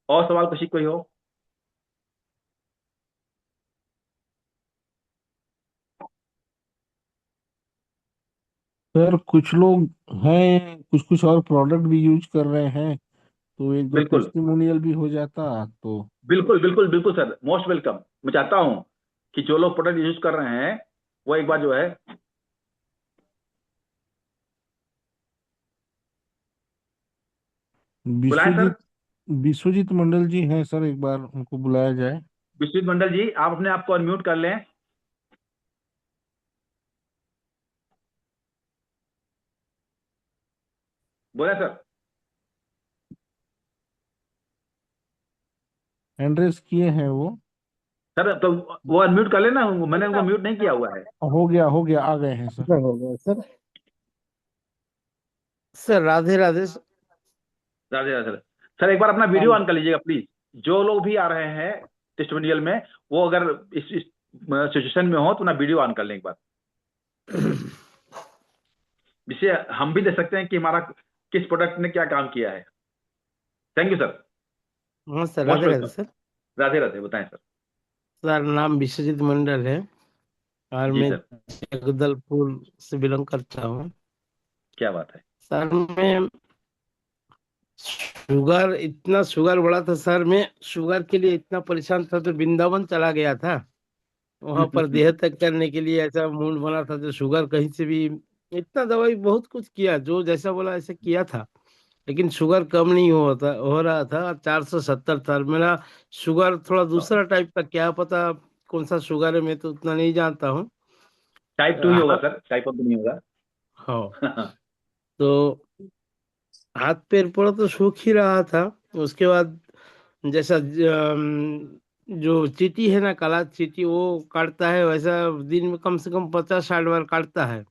और सवाल किसी कोई हो? सर कुछ लोग हैं, कुछ कुछ और प्रोडक्ट भी यूज कर रहे हैं, तो एक दो बिल्कुल टेस्टिमोनियल भी हो जाता तो। बिल्कुल बिल्कुल बिल्कुल सर, मोस्ट वेलकम। मैं चाहता हूं कि जो लोग प्रोडक्ट यूज कर रहे हैं वो एक बार जो है, बुलाएं सर। विश्वजीत विश्वजीत मंडल जी हैं सर, एक बार उनको बुलाया जाए। विश्वजीत मंडल जी, आप अपने आप को अनम्यूट कर लें। बोले सर। एंड्रेस किए हैं वो। सर तो वो अनम्यूट कर लेना, मैंने उनको म्यूट नहीं किया हुआ है। हो गया, आ गए हैं सर। सर हो गया sir. Sir Radhe Radhe Radhe Radhe sir. Sir एक बार अपना वीडियो ऑन कर लीजिएगा प्लीज। जो लोग भी आ रहे हैं टेस्टिमोनियल में, वो अगर इस सिचुएशन में हो तो अपना वीडियो ऑन कर लें एक बार, जिससे हम भी देख सकते हैं कि हमारा किस प्रोडक्ट ने क्या काम किया है। Thank you sir. हाँ sir, most Radhe Radhe welcome. Sir. Radhe Radhe, बताएं सर। सर नाम विश्वजीत मंडल है और जी मैं सर। जगदलपुर से बिलोंग करता हूँ। क्या बात है। सर मैं शुगर, इतना शुगर बढ़ा था सर, मैं शुगर के लिए इतना परेशान था तो वृंदावन चला गया था। वहां पर देह तक करने के लिए ऐसा मूड बना था, जो शुगर कहीं से भी, इतना दवाई बहुत कुछ किया, जो जैसा बोला ऐसा किया था, लेकिन शुगर कम नहीं हो रहा था। 470 था मेरा शुगर। थोड़ा दूसरा टाइप का, क्या पता कौन सा शुगर है, मैं तो उतना नहीं जानता हूँ। टाइप 2 ही होगा हाथ, सर, टाइप 1 तो नहीं होगा। हाँ, तो हाथ पैर पूरा तो सूख ही रहा था। उसके बाद जैसा जो चींटी है ना, काला चींटी, वो काटता है, वैसा दिन में कम से कम 50-60 बार काटता है।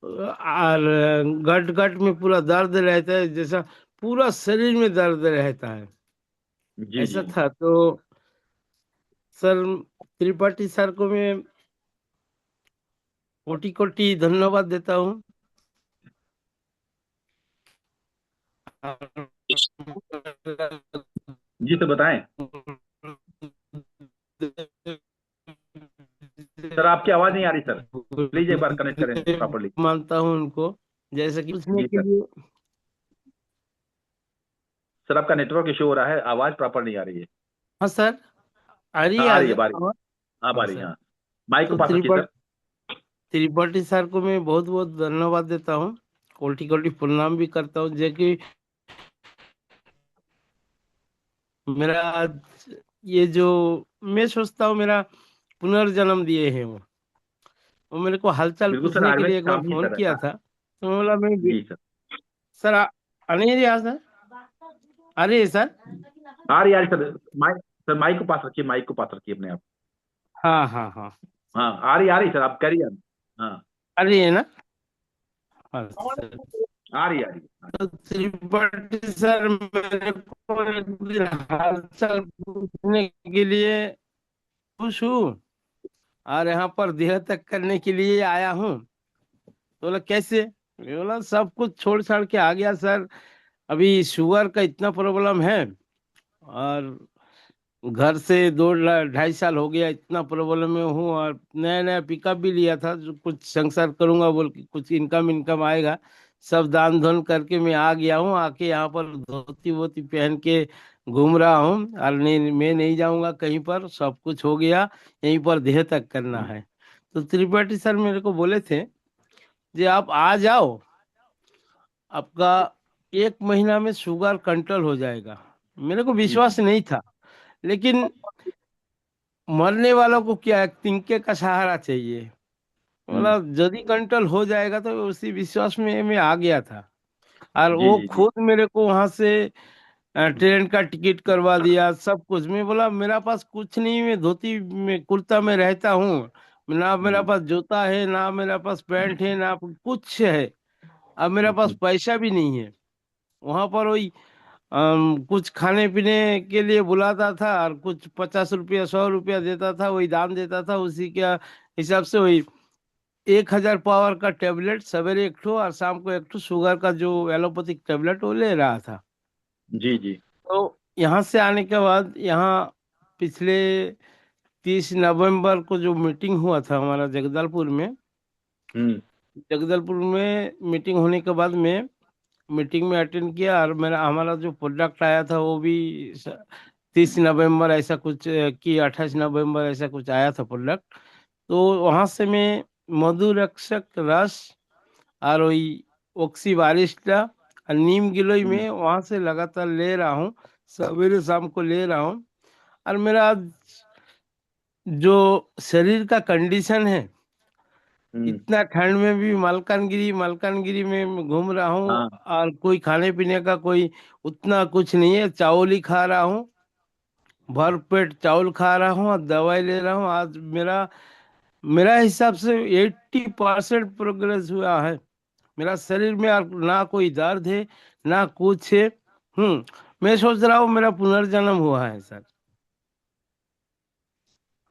और गट गट में पूरा दर्द रहता है, जैसा पूरा शरीर में दर्द रहता है, जी ऐसा जी। था। तो सर त्रिपाठी सर को मैं कोटि कोटि धन्यवाद देता हूँ। जी तो बताएं। सर आपकी आवाज नहीं आ रही सर, प्लीज एक बार कनेक्ट करें प्रॉपरली। मानता हूँ उनको, जैसे कि पूछने जी के सर। लिए। सर आपका नेटवर्क इशू हो रहा है, आवाज प्रॉपर नहीं आ रही है। हाँ सर, आ रही हाँ है आ रही आज है, बारी। आवाज? हाँ आ हाँ रही है, सर। हाँ। माइक को तो पास रखिए सर। त्रिपाठी सर को मैं बहुत बहुत धन्यवाद देता हूँ, कोटि कोटि प्रणाम भी करता हूँ, जो कि मेरा आज ये जो, मैं सोचता हूँ मेरा पुनर्जन्म दिए हैं वो मेरे को हालचाल बिल्कुल सर, पूछने के आयुर्वेद लिए एक का बार काम ही फोन सर किया ऐसा। था, तो मैं बोला मैं जी सर। सर आ नहीं रहा सर। अरे सर। आ रही सर। माइक को पास रखिए, माइक को पास रखिए अपने आप। हाँ हाँ हाँ। हाँ, आ रही सर, आप करिए। हाँ, अरे है ना। हाँ सर। आ रही है। तो त्रिपाठी सर, मेरे को एक दिन हाल चाल पूछने के लिए खुश हूँ, और यहाँ पर देह तक करने के लिए आया हूँ। तो बोला कैसे? मैं बोला सब कुछ छोड़ छाड़ के आ गया सर। अभी शुगर का इतना प्रॉब्लम है, और घर से 2 ढाई साल हो गया, इतना प्रॉब्लम में हूँ, और नया नया पिकअप भी लिया था, जो कुछ संसार करूंगा बोल के, कुछ इनकम इनकम आएगा, सब दान धन करके मैं आ गया हूँ। आके यहाँ पर धोती वोती पहन के घूम रहा हूँ, और नहीं, मैं नहीं जाऊंगा कहीं पर, सब कुछ हो गया, यहीं पर देह तक करना है। तो त्रिपाठी सर मेरे को बोले थे कि आप आ जाओ, आपका 1 महीना में शुगर कंट्रोल हो जाएगा। मेरे को विश्वास नहीं था, लेकिन मरने वालों को क्या है, तिनके का सहारा चाहिए। हम्म, मतलब यदि कंट्रोल हो जाएगा, तो उसी विश्वास में मैं आ गया था। और जी वो जी जी। खुद मेरे को वहां से ट्रेन का टिकट करवा दिया, सब कुछ। मैं बोला मेरा पास कुछ नहीं, मैं धोती में कुर्ता में रहता हूँ, ना मेरा हम्म, पास जूता है, ना मेरा पास पैंट है, ना कुछ है। अब मेरा पास हम्म, पैसा भी नहीं है। वहां पर वही कुछ खाने पीने के लिए बुलाता था, और कुछ 50 रुपया 100 रुपया देता था, वही दाम देता था, उसी के हिसाब से वही 1,000 पावर का टेबलेट सवेरे एक ठो, और शाम को एक ठो शुगर का जो एलोपैथिक टेबलेट वो ले रहा था। जी जी। तो यहाँ से आने के बाद, यहाँ पिछले 30 नवंबर को जो मीटिंग हुआ था हमारा जगदलपुर में, हम्म, जगदलपुर में मीटिंग होने के बाद में मीटिंग में अटेंड किया, और मेरा हमारा जो प्रोडक्ट आया था वो भी 30 नवंबर ऐसा कुछ कि 28 नवंबर ऐसा कुछ आया था प्रोडक्ट। तो वहां से मैं मधु रक्षक रस, और वही ऑक्सी वारिस्टा और नीम गिलोय हम्म, में वहां से लगातार ले रहा हूँ, सवेरे शाम को ले रहा हूँ। और मेरा जो शरीर का कंडीशन है, हम्म, इतना ठंड में भी मलकानगिरी मलकानगिरी में घूम रहा हूँ, हाँ, और कोई खाने पीने का कोई उतना कुछ नहीं है, चावल ही खा रहा हूँ, भर पेट चावल खा रहा हूँ, और दवाई ले रहा हूँ। आज मेरा मेरा हिसाब से 80% प्रोग्रेस हुआ है मेरा शरीर में, और ना कोई दर्द है, ना कुछ है। मैं सोच रहा हूँ मेरा पुनर्जन्म हुआ है सर।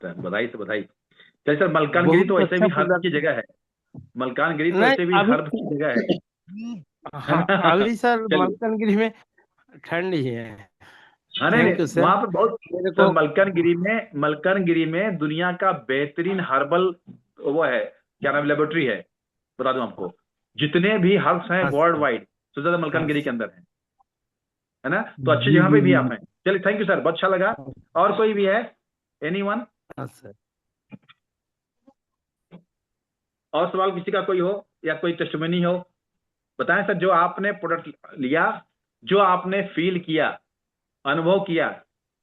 सर बधाई से बधाई। चलिए सर, मलकानगिरी तो बहुत वैसे अच्छा भी हर्ब की प्रोडक्ट। जगह है। मलकानगिरी तो नहीं वैसे भी अभी, हर्ब की जगह है हाँ ना? अभी सर चलिए। मलकानगिरी में ठंड ही है। हाँ, नहीं थैंक यू नहीं, सर। वहां पे बहुत। मेरे सर को मलकानगिरी में दुनिया का बेहतरीन हर्बल वो है, क्या नाम, लेबोरेटरी है। बता दूं आपको, जितने भी हर्ब्स हैं हाँ वर्ल्ड सर। वाइड सबसे ज्यादा हाँ मलकानगिरी के अंदर है ना? तो अच्छी जी जगह जी पे भी जी आप हैं। चलिए, थैंक यू सर, बहुत अच्छा लगा। और कोई भी है? एनीवन? हाँ सर। और सवाल किसी का कोई हो, या कोई टेस्टमनी हो? बताएं सर, जो आपने प्रोडक्ट लिया, जो आपने फील किया, अनुभव किया,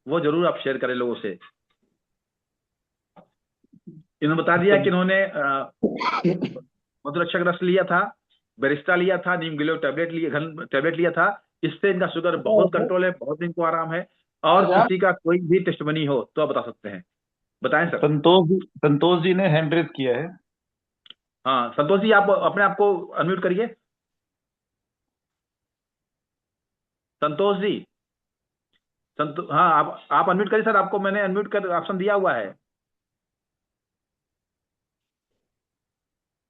वो जरूर आप शेयर करें लोगों से। इन्होंने बता दिया कि इन्होंने मधुरक्षक रस लिया था, बेरिस्टा लिया था, नीम गिलो टैबलेट लिए, घन टैबलेट लिया था। इससे इनका शुगर बहुत कंट्रोल है, बहुत इनको आराम है। और किसी का कोई भी टेस्टमनी हो तो आप बता सकते हैं। बताएं सर। संतोष जी ने हैंड रेज किया है। हाँ, संतोष जी, आप अपने आप को अनम्यूट करिए। संतोष जी, हाँ, आप अनम्यूट करिए सर, आपको मैंने अनम्यूट कर ऑप्शन दिया हुआ है।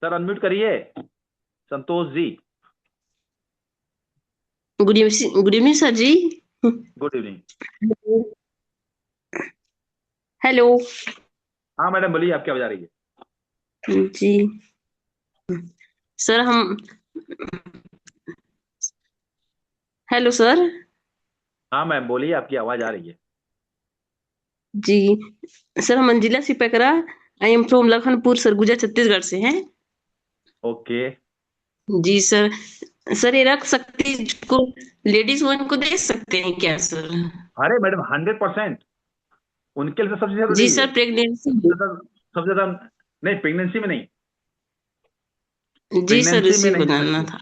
सर अनम्यूट करिए, Santosh ji. Good evening sir जी। Good evening. हेलो। हाँ मैडम, बोलिए, आपकी आवाज आ रही है। जी सर, हम हेलो सर। हाँ मैम, बोलिए, आपकी आवाज आ रही है। जी सर, हम Manjila Sipkara, I am from Lakhanpur Surguja Chhattisgarh से हैं। ओके। जी सर। सर, ये रख सकती को लेडीज वो इनको दे सकते हैं क्या सर? अरे मैडम, 100%। उनके लिए तो सबसे जी जरूरी है। Sir, pregnancy. सबसे ज्यादा। नहीं, प्रेगनेंसी में नहीं। जी सर, प्रेगनेंसी में रिसीव नहीं दे बनाना सकते। था।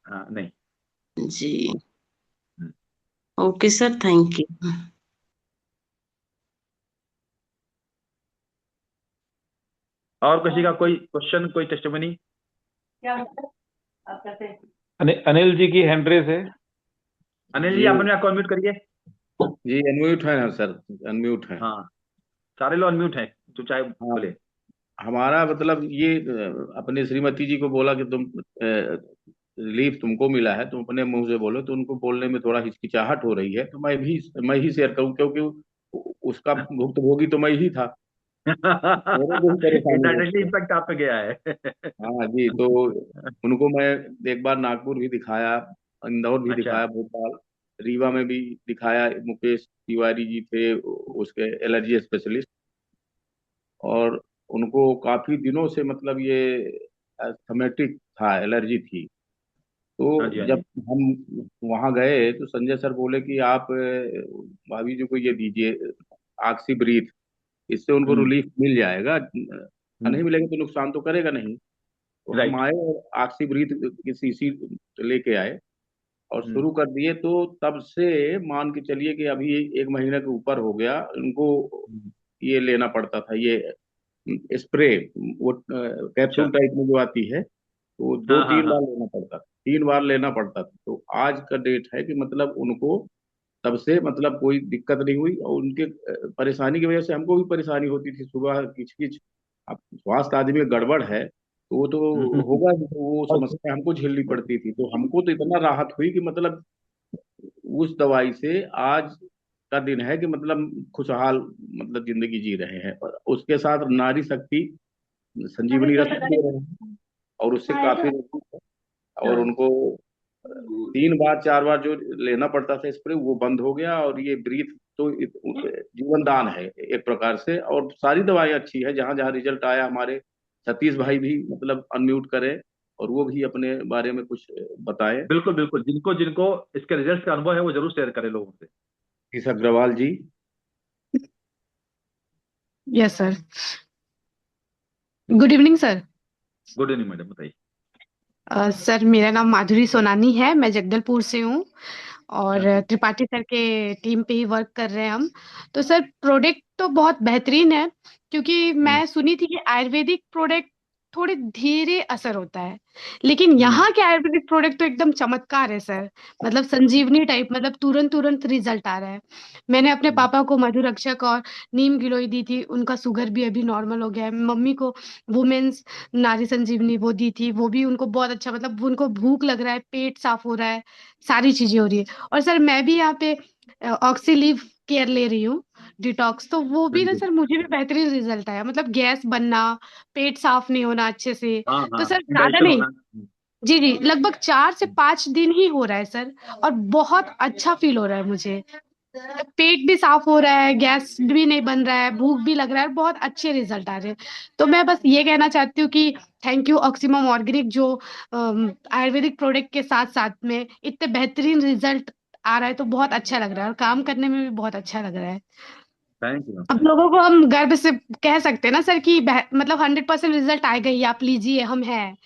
हाँ, नहीं। जी। Okay sir, thank you. और किसी का कोई क्वेश्चन, कोई टेस्टिमनी? अनिल जी की हैंड रेस है। अनिल जी, जी अपने आप को अनम्यूट करिए। जी अनम्यूट है ना सर, अनम्यूट है। हाँ, सारे लोग अनम्यूट हैं, तो चाहे हाँ, बोले। हमारा मतलब ये अपने श्रीमती जी को बोला कि तुम रिलीफ तुमको मिला है, तुम अपने मुंह से बोलो, तो उनको बोलने में थोड़ा हिचकिचाहट हो रही है, तो मैं ही शेयर करूं, क्योंकि उसका भुक्तभोगी तो मैं ही था, मेरे को ही ये परेशानी डायरेक्टली होती है। इम्पैक्ट आप पे गया है। हाँ जी, तो उनको मैं एक बार नागपुर भी दिखाया, इंदौर भी अच्छा। दिखाया, भोपाल, रीवा में भी दिखाया। मुकेश तिवारी जी थे उसके एलर्जी स्पेशलिस्ट, और उनको काफी दिनों से मतलब ये एस्थमेटिक था, एलर्जी थी। हाँ जी, तो हाँ जब जी। हम वहाँ गए तो संजय सर बोले कि आप भाभी जी को ये दीजिए ऑक्सी ब्रीथ, इससे उनको हम्म। रिलीफ मिल जाएगा। नहीं हम्म। मिलेगा तो नुकसान तो करेगा नहीं। तो हम राइट। आए और ऑक्सी ब्रीथ की शीशी लेके आए और हम्म। शुरू कर दिए। तो तब से मान के चलिए कि अभी 1 महीने के ऊपर हो गया उनको हम्म। ये लेना पड़ता था, ये स्प्रे, वो अच्छा। कैप्सूल टाइप में जो आती है, तो दो हाँ, हाँ, तीन हाँ। बार लेना पड़ता था, 3 बार लेना पड़ता था। तो आज का डेट है कि मतलब उनको तब से मतलब कोई दिक्कत नहीं हुई, और उनके परेशानी की वजह से हमको भी परेशानी होती थी, सुबह किच किच। अब स्वास्थ्य आदमी में गड़बड़ है तो वो तो हम्म। होगा ही, तो वो समस्या हमको झेलनी पड़ती थी। तो हमको तो इतना राहत हुई कि मतलब उस दवाई से आज का दिन है कि मतलब खुशहाल मतलब जिंदगी जी रहे हैं। और उसके साथ नारी शक्ति संजीवनी रत्न ले रहे हैं, और उससे काफी और उनको 3 बार 4 बार जो लेना पड़ता था स्प्रे, वो बंद हो गया। और ये ब्रीथ तो जीवन दान है एक प्रकार से। और सारी दवाएं अच्छी है, जहां जहां रिजल्ट आया। हमारे सतीश भाई भी मतलब अनम्यूट करें और वो भी अपने बारे में कुछ बताएं। बिल्कुल बिल्कुल, जिनको जिनको इसके रिजल्ट का अनुभव है वो जरूर शेयर करें लोगों से। इस Agrawal ji. Yes sir. Good evening sir. Good evening madam, बताइए। सर मेरा नाम माधुरी सोनानी है, मैं जगदलपुर से हूँ हाँ और जी। त्रिपाठी सर के टीम पे ही वर्क कर रहे हैं हम। तो सर प्रोडक्ट तो बहुत बेहतरीन है, क्योंकि हम्म। मैं सुनी थी कि आयुर्वेदिक प्रोडक्ट थोड़े धीरे असर होता है, लेकिन हम्म। यहाँ के आयुर्वेदिक प्रोडक्ट तो एकदम चमत्कार है सर। मतलब संजीवनी टाइप, मतलब तुरंत तुरंत रिजल्ट आ रहा है। मैंने अपने हम्म। पापा को मधु रक्षक और नीम गिलोय दी थी, उनका शुगर भी अभी नॉर्मल हो गया है। मम्मी को वुमेन्स नारी संजीवनी वो दी थी, वो भी उनको बहुत अच्छा, मतलब उनको भूख लग रहा है, पेट साफ हो रहा है, सारी चीजें हो रही है। और सर मैं भी यहाँ पे ऑक्सीलिव केयर ले रही हूँ, डिटॉक्स, तो वो हाँ भी ना जी। सर मुझे भी बेहतरीन रिजल्ट आया। मतलब गैस बनना, पेट साफ नहीं होना अच्छे से। हाँ, तो हाँ, सर ज्यादा इंडाइजेशन नहीं, होना। जी जी, लगभग 4 से 5 दिन ही हो रहा है सर, और बहुत अच्छा फील हो रहा है मुझे। पेट भी साफ हो रहा है, गैस भी नहीं बन रहा है, भूख भी लग रहा है, बहुत अच्छे रिजल्ट आ रहे हैं। तो मैं बस ये कहना चाहती हूँ कि थैंक यू ऑक्सीमम ऑर्गेनिक, जो आयुर्वेदिक प्रोडक्ट के साथ साथ में इतने बेहतरीन रिजल्ट आ रहा है, तो बहुत अच्छा लग रहा है और काम करने में भी बहुत अच्छा लग रहा है। Thank you. अब लोगों को हम गर्व से कह सकते हैं ना सर कि मतलब 100% रिजल्ट आएगा ही, आप लीजिए, हम हैं।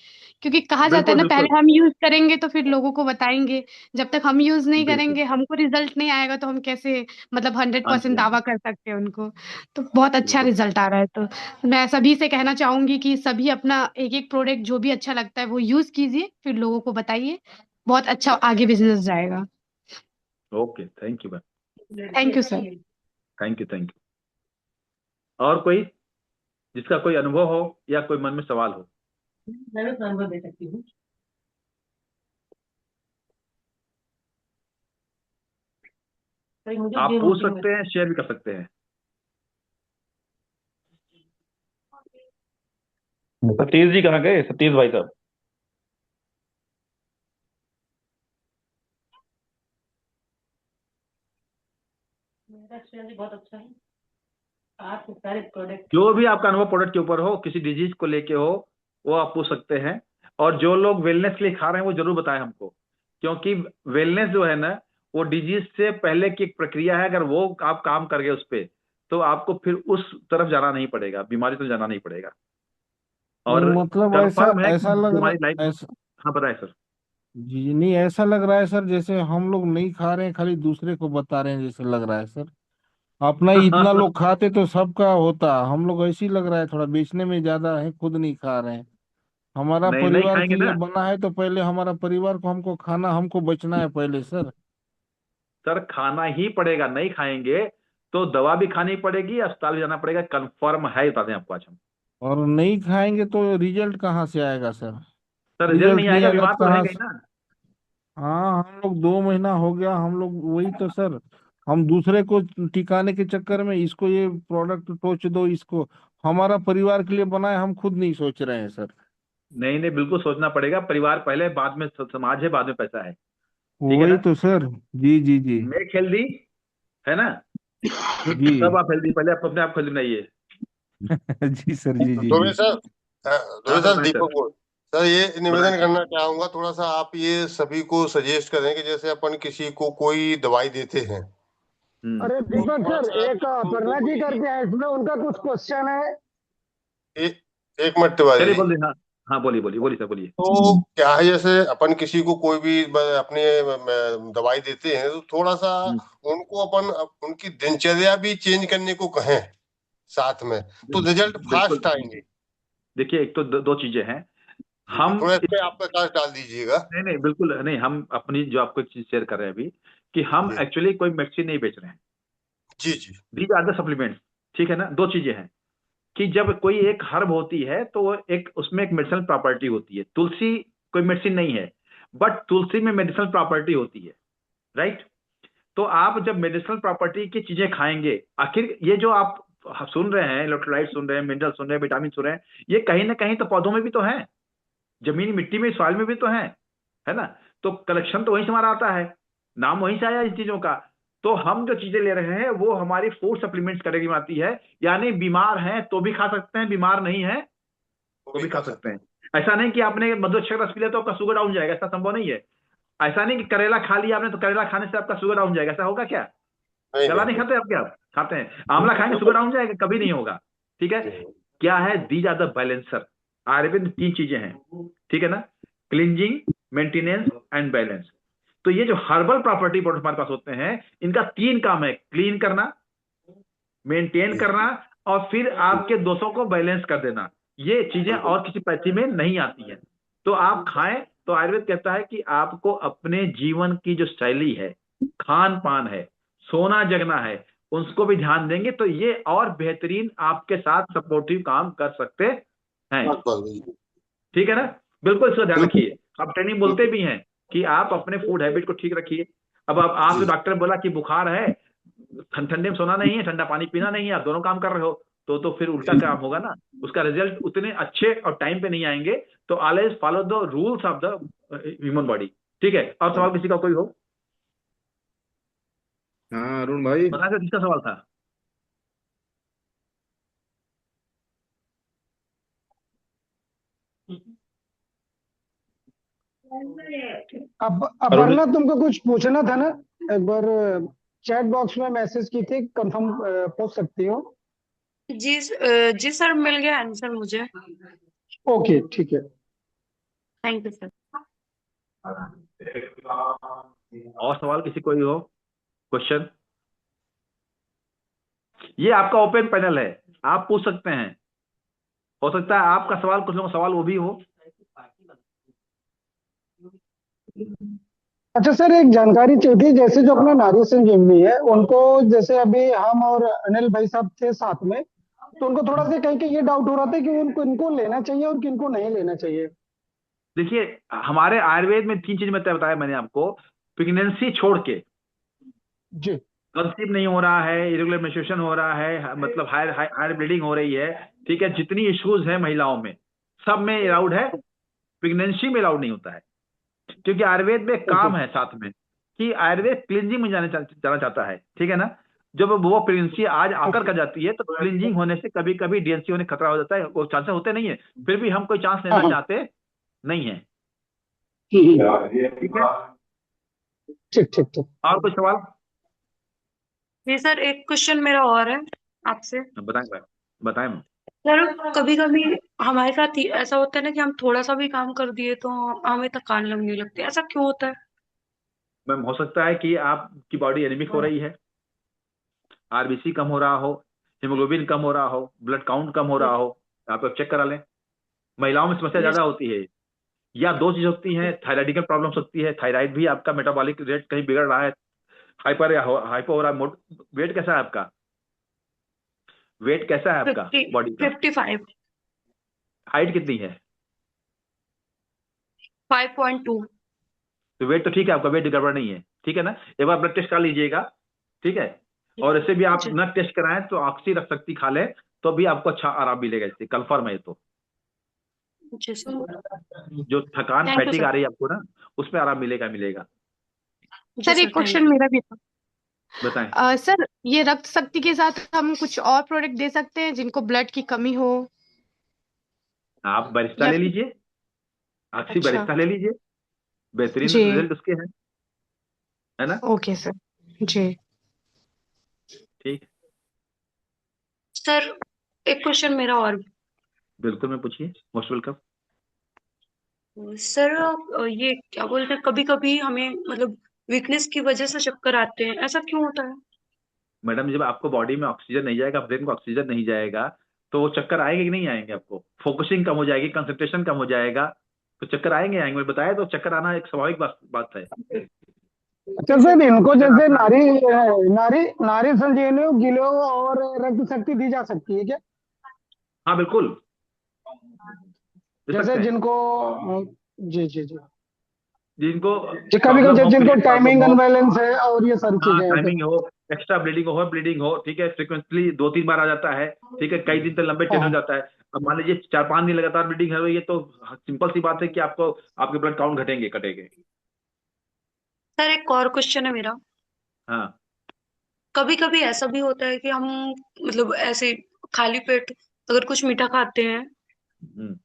क्योंकि कहा जाता है बिल्कुल ना, बिल्कुल। पहले हम यूज करेंगे तो फिर लोगों को बताएंगे। जब तक हम यूज नहीं बिल्कुल। करेंगे, हमको रिजल्ट नहीं आएगा, तो हम कैसे मतलब हंड्रेड हाँ जी, परसेंट हाँ दावा जी। कर सकते हैं उनको। तो बहुत अच्छा बिल्कुल। रिजल्ट आ रहा है। तो मैं सभी से कहना चाहूंगी कि सभी अपना एक एक प्रोडक्ट जो भी अच्छा लगता है वो यूज कीजिए, फिर लोगों को बताइए। बहुत अच्छा आगे बिजनेस जाएगा। Okay, thank you ma'am. Thank you sir. Thank you, thank you. और कोई जिसका कोई अनुभव हो या कोई मन में सवाल हो? मैं भी अनुभव दे सकती हूँ। भाई मुझे आप गेम पूछ होती है। सकते हैं, शेयर भी कर सकते हैं। सतीश जी कहाँ गए, सतीश भाई साहब? मेरा एक्सपीरियंस बहुत अच्छा है, आपके सारे प्रोडक्ट। जो भी आपका अनुभव प्रोडक्ट के ऊपर हो, किसी डिजीज को लेके हो, वो आप पूछ सकते हैं। और जो लोग वेलनेस के लिए खा रहे हैं वो जरूर बताएं हमको, क्योंकि वेलनेस जो है ना, वो डिजीज से पहले की एक प्रक्रिया है। अगर वो आप काम कर गए उस पर, तो आपको फिर उस तरफ जाना नहीं पड़ेगा, बीमारी तो जाना नहीं पड़ेगा। और मतलब ऐसा कंफर्म है कि ऐसा लग हमारी लाइफ। रहा, ऐसा हाँ, बताएं सर। जी जी, नहीं ऐसा लग रहा है सर जैसे हम लोग नहीं खा रहे हैं, खाली दूसरे को बता रहे हैं जैसे लग रहा है सर। अपना ही इतना लोग खाते तो सबका होता, हम लोग ऐसे ही लग रहा है थोड़ा बेचने में ज्यादा है, खुद नहीं खा रहे हैं। हमारा नहीं नहीं परिवार के खाएंगे लिए ना बना है तो पहले हमारा परिवार को हमको खाना, हमको बचना है पहले सर। सर, खाना ही पड़ेगा, नहीं खाएंगे तो दवा भी खानी पड़ेगी, अस्पताल भी जाना पड़ेगा, कंफर्म है, बताते हैं आपको आज हम। और नहीं खाएंगे तो रिजल्ट कहाँ से आएगा सर? सर रिजल्ट रिजल्ट नहीं नहीं आएगा, आएगा बीमार तो तो कहाँ रहेगा ही से? ना। हाँ हम लोग 2 महीना हो गया, हम लोग वही तो सर, हम दूसरे को टिकाने के चक्कर में इसको ये प्रोडक्ट टोच दो इसको, हमारा परिवार के लिए बनाए, हम खुद नहीं सोच रहे हैं सर। नहीं नहीं, बिल्कुल सोचना पड़ेगा, परिवार पहले, बाद में समाज है, बाद में पैसा है। ठीक है वही ना। तो सर। जी जी जी। मेक हेल्दी, है ना। जी सब आप हेल्दी, पहले आप अपने आप हेल्दी बनाइए। जी सर, जी जी दुबे जी। सर, हाँ दुबे सर, सर, बताएं दीपक सर। बोल। सर ये निवेदन बताएं। करना चाहूंगा, थोड़ा सा आप ये सभी को सजेस्ट करें कि जैसे अपन किसी को कोई दवाई देते हैं हम्म। अरे तो दीपक थोड़ा सर, सा एक उनको अपर्णा जी कोई करके है इसमें, उनका कुछ क्वेश्चन है। एक मिनट तिवारी चलिए जी। बोल दी, हाँ। हाँ बोलिए बोलिए बोलिए सर, बोलिए। तो क्या है, जैसे अपन किसी को कोई भी अपने दवाई देते हैं तो थोड़ा सा हम्म, उनको अपन उनकी दिनचर्या भी चेंज करने को कहें साथ में, तो रिजल्ट बिल्कुल। फास्ट आएंगे। देखिए, एक तो दो चीजें हैं। जी जी, हम थोड़ा इस पे आप प्रकाश डाल दीजिएगा। नहीं नहीं, बिल्कुल नहीं, हम अपनी जो आपको चीज शेयर कर रहे हैं अभी, कि हम जी एक्चुअली कोई मेडिसिन नहीं बेच रहे हैं। जी जी दीज आर द सप्लीमेंट्स। ठीक है ना। दो चीजें हैं कि जब कोई एक हर्ब होती है तो वो एक, उसमें एक मेडिसिनल प्रॉपर्टी होती है। तुलसी कोई मेडिसिन नहीं है, बट तुलसी में मेडिसिनल प्रॉपर्टी होती है, राइट। तो आप जब मेडिसिनल प्रॉपर्टी की चीजें खाएंगे, आखिर ये जो आप सुन रहे हैं, इलेक्ट्रोलाइट सुन रहे हैं, मिनरल सुन रहे हैं, विटामिन सुन रहे हैं, ये कहीं ना कहीं तो पौधों में भी तो है, जमीन मिट्टी में, सॉइल में भी तो है ना। तो कलेक्शन तो वहीं से हमारा आता है, नाम वहीं से आया इन चीजों का। तो हम जो चीजें ले रहे हैं वो हमारी फूड सप्लीमेंट्स कैटेगरी में आती है। यानी बीमार हैं तो भी खा सकते हैं, बीमार नहीं है वो तो भी भी खा खा सकते सकते हैं। ऐसा नहीं कि आपने मधुक्षर रस पी लिया तो आपका शुगर डाउन जाएगा, ऐसा संभव नहीं है। ऐसा नहीं कि करेला खा लिया आपने तो करेला खाने से आपका शुगर डाउन जाएगा, ऐसा होगा क्या? हैं। नहीं केला नहीं नहीं नहीं। खाते आप क्या? खाते हैं। आंवला खाएंगे शुगर डाउन जाएगा? कभी नहीं होगा। ठीक है। जी क्या है, these are the balancer. Ayurveda में 3 चीजें हैं, ठीक है ना। Cleansing, maintenance and balance. तो ये जो हर्बल प्रॉपर्टी प्रोडक्ट हमारे पास होते हैं, इनका 3 काम है: क्लीन करना, मेंटेन जी करना, और फिर आपके दोषों को बैलेंस कर देना। ये चीजें बिल्कुल। और किसी पैथी में नहीं आती हैं। तो आप खाएं। तो आयुर्वेद कहता है कि आपको अपने जीवन की जो शैली है, खान पान है, सोना जगना है, उसको भी ध्यान देंगे तो ये और बेहतरीन आपके साथ सपोर्टिव काम कर सकते हैं। बस बस बिल्कुल ठीक है ना। बिल्कुल इसका ध्यान बिल्कुल रखिए। आप ट्रेनिंग बोलते बिल्कुल। भी हैं कि आप अपने फूड हैबिट को ठीक रखिए। अब आप आपके जी डॉक्टर ने बोला कि बुखार है, ठंडे में सोना नहीं है, ठंडा पानी पीना नहीं है, आप दोनों काम कर रहे हो, तो फिर उल्टा जी काम होगा ना। उसका रिजल्ट उतने अच्छे और टाइम पे नहीं आएंगे। तो always follow the rules of the human body. ठीक है। और सवाल किसी का कोई हो? हाँ अरुण भाई। बता सर, किसका सवाल था? अब अरुण अपर्णा, तुमको कुछ पूछना था ना? एक बार चैट बॉक्स में मैसेज की थी, कंफर्म पूछ सकती हो। जी सर, मिल गया आंसर मुझे। ओके ठीक है। Thank you sir. और सवाल किसी कोई हो? क्वेश्चन? ये आपका ओपन पैनल है, आप पूछ सकते हैं। हो सकता है आपका सवाल, कुछ लोगों का सवाल वो भी हो। अच्छा सर, एक जानकारी चाहिए थी, जैसे जो अपना नारी सिंह जिम्मी है उनको, जैसे अभी हम और अनिल भाई साहब थे साथ में, तो उनको थोड़ा सा कहीं के ये डाउट हो रहा था कि उनको इनको लेना चाहिए और किनको नहीं लेना चाहिए। देखिए, हमारे आयुर्वेद में 3 चीज में बताया मैंने आपको। प्रेगनेंसी छोड़ के, जी कंसीव नहीं हो रहा है, इरेगुलर मेंस्ट्रुएशन हो रहा है, मतलब हायर हायर ब्लीडिंग हो रही है, ठीक है, जितनी इश्यूज है महिलाओं में, सब में अलाउड है। प्रेगनेंसी में अलाउड नहीं होता है, क्योंकि आयुर्वेद में एक ओके। काम है साथ में, कि आयुर्वेद क्लिनजिंग में जाना चाहता है। ठीक है ना। जब वो प्रेगनेंसी आज आकर कर जाती है तो क्लिनजिंग होने से कभी कभी डीएनसी होने का खतरा हो जाता है, वो चांसेस होते नहीं है। फिर भी हम कोई चांस हाँ लेना हाँ। चाहते नहीं है। ठीक है। ठीक ठीक ठीक। और कोई सवाल? जी सर, एक क्वेश्चन मेरा और है आपसे। बताएं बताएं। सर कभी कभी हमारे साथ ऐसा होता है ना कि हम थोड़ा सा भी काम कर दिए तो हमें थकान लगने लगती है, ऐसा क्यों होता है? मैम हो सकता है कि आपकी बॉडी एनीमिक हो रही है, आरबीसी कम हो रहा हो, हिमोग्लोबिन कम हो रहा हो, ब्लड काउंट कम हो रहा हो। आप चेक करा लें। महिलाओं में समस्या यस। ज्यादा होती है, या दो चीज होती है, थायराइडिकल प्रॉब्लम्स होती है, थायराइड भी आपका मेटाबॉलिक रेट कहीं बिगड़ रहा है, हाइपर या हाइपो हो रहा है। वेट कैसा है आपका? वेट कैसा है आपका 50 बॉडी का? 55 हाइट कितनी है? 5.2। तो वेट तो ठीक है आपका, वेट गड़बड़ नहीं है, ठीक है ना? एक बार ब्लड टेस्ट कर लीजिएगा, ठीक है? और इससे भी आप जी न टेस्ट कराएं तो ऑक्सी रक्त शक्ति खा लें, तो भी आपको अच्छा आराम मिलेगा, इससे कंफर्म है। तो जी सर। जो थकान थैंक यू फैटिक सर। आ रही है आपको ना, उसमें आराम मिलेगा मिलेगा। जी सर सर एक थैंक क्वेश्चन यू। मेरा भी था। बताएं। सर ये रक्त शक्ति के साथ हम कुछ और प्रोडक्ट दे सकते हैं जिनको ब्लड की कमी हो, आप बरिस्टा या ले फिर? लीजिए, ऑक्सी अच्छा। बरिस्टा ले लीजिए, बेहतरीन जी। रिजल्ट उसके हैं, है ना? Okay sir. जी। ठीक। सर एक क्वेश्चन मेरा और। बिल्कुल, मैं पूछिए, मोस्ट वेलकम। सर ये क्या बोलते हैं, कभी कभी हमें मतलब वीकनेस की वजह से चक्कर आते हैं, ऐसा क्यों होता है? मैडम जब आपको बॉडी में ऑक्सीजन नहीं जाएगा, ब्रेन को ऑक्सीजन नहीं जाएगा, तो वो चक्कर आएंगे कि नहीं आएंगे? आपको फोकसिंग कम हो जाएगी, कंसंट्रेशन कम हो जाएगा, तो चक्कर आएंगे आएंगे। मैं बताया तो, चक्कर आना एक स्वाभाविक बात है। अच्छा सर, इनको चक्कर जैसे आता है। नारी नारी नारी संजीवनी गिलो और रक्त शक्ति दी जा सकती है क्या? हाँ बिल्कुल, दे जैसे सकते हैं। जिनको जी जी जी जिनको जी, कभी प्रॉब्लम कभी हो, जिनको पीरियड प्रॉब्लम टाइमिंग हो, अनबैलेंस है और ये सारी हाँ चीजें हैं तो। टाइमिंग हो, एक्स्ट्रा ब्लीडिंग हो, ब्लीडिंग हो, ठीक है, फ्रिक्वेंटली 2-3 बार आ जाता है, ठीक है, कई दिन तक लंबे टेस्ट हो हाँ जाता है। अब मान लीजिए 4-5 दिन लगातार ब्लीडिंग है, ये तो सिंपल सी बात है कि आपको आपके ब्लड काउंट घटेंगे कटेंगे। सर एक और क्वेश्चन है मेरा। हाँ। कभी कभी ऐसा भी होता है कि हम मतलब ऐसे खाली पेट अगर कुछ मीठा खाते हैं हम्म।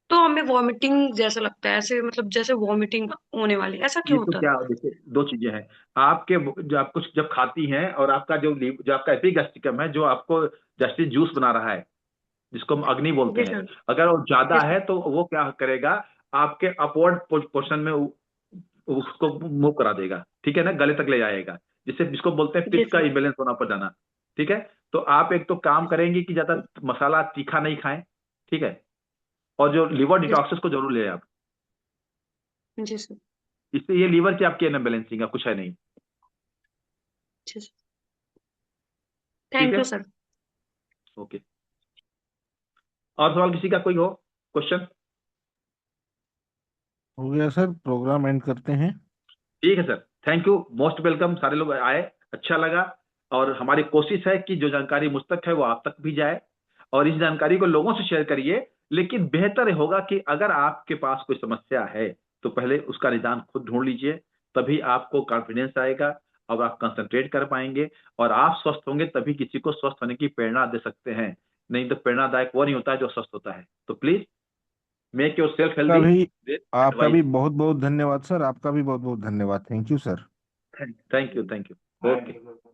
तो हमें वॉमिटिंग जैसा लगता है, ऐसे मतलब जैसे वॉमिटिंग होने वाली, ऐसा ये क्यों तो होता है? क्या, देखिए दो चीजें हैं। आपके जो आप कुछ जब खाती हैं, और आपका जो आपका एपिगैस्ट्रिकम है, जो आपको गैस्ट्रिक जूस बना रहा है, जिसको हम अग्नि बोलते जी हैं, सर। अगर वो ज्यादा जी सर। है तो वो क्या करेगा, आपके अपवर्ड पोर्शन में उसको मूव करा देगा, ठीक है ना, गले तक ले जाएगा, जिसको बोलते हैं जी पित्त का सर। इम्बेलेंस होना पड़ जाना। ठीक है। तो आप एक तो काम करेंगे कि ज्यादा मसाला तीखा नहीं खाएं, ठीक है, और जो लिवर जी डिटॉक्सिस को जरूर ले आप। जी सर। इससे ये लीवर की आपकी अनबैलेंसिंग है, कुछ है नहीं। जी सर। ठीक थैंक है। You sir. ओके। और सवाल किसी का कोई हो, क्वेश्चन? हो गया सर, प्रोग्राम एंड करते हैं। ठीक है sir, thank you, most welcome, सारे लोग आए, अच्छा लगा। और हमारी कोशिश है कि जो जानकारी मुझ तक है वो आप तक भी जाए, और इस जानकारी को लोगों से शेयर करिए। लेकिन बेहतर होगा कि अगर आपके पास कोई समस्या है तो पहले उसका निदान खुद ढूंढ लीजिए, तभी आपको कॉन्फिडेंस आएगा, और आप कंसंट्रेट कर पाएंगे, और आप स्वस्थ होंगे तभी किसी को स्वस्थ होने की प्रेरणा दे सकते हैं। नहीं तो प्रेरणादायक वो नहीं होता है जो स्वस्थ होता है। तो प्लीज मेक योर सेल्फ का हेल्दी। भी आपका एडवाइस। भी बहुत बहुत धन्यवाद सर, आपका भी बहुत बहुत धन्यवाद। Thank you sir. Thank you, thank you. Okay.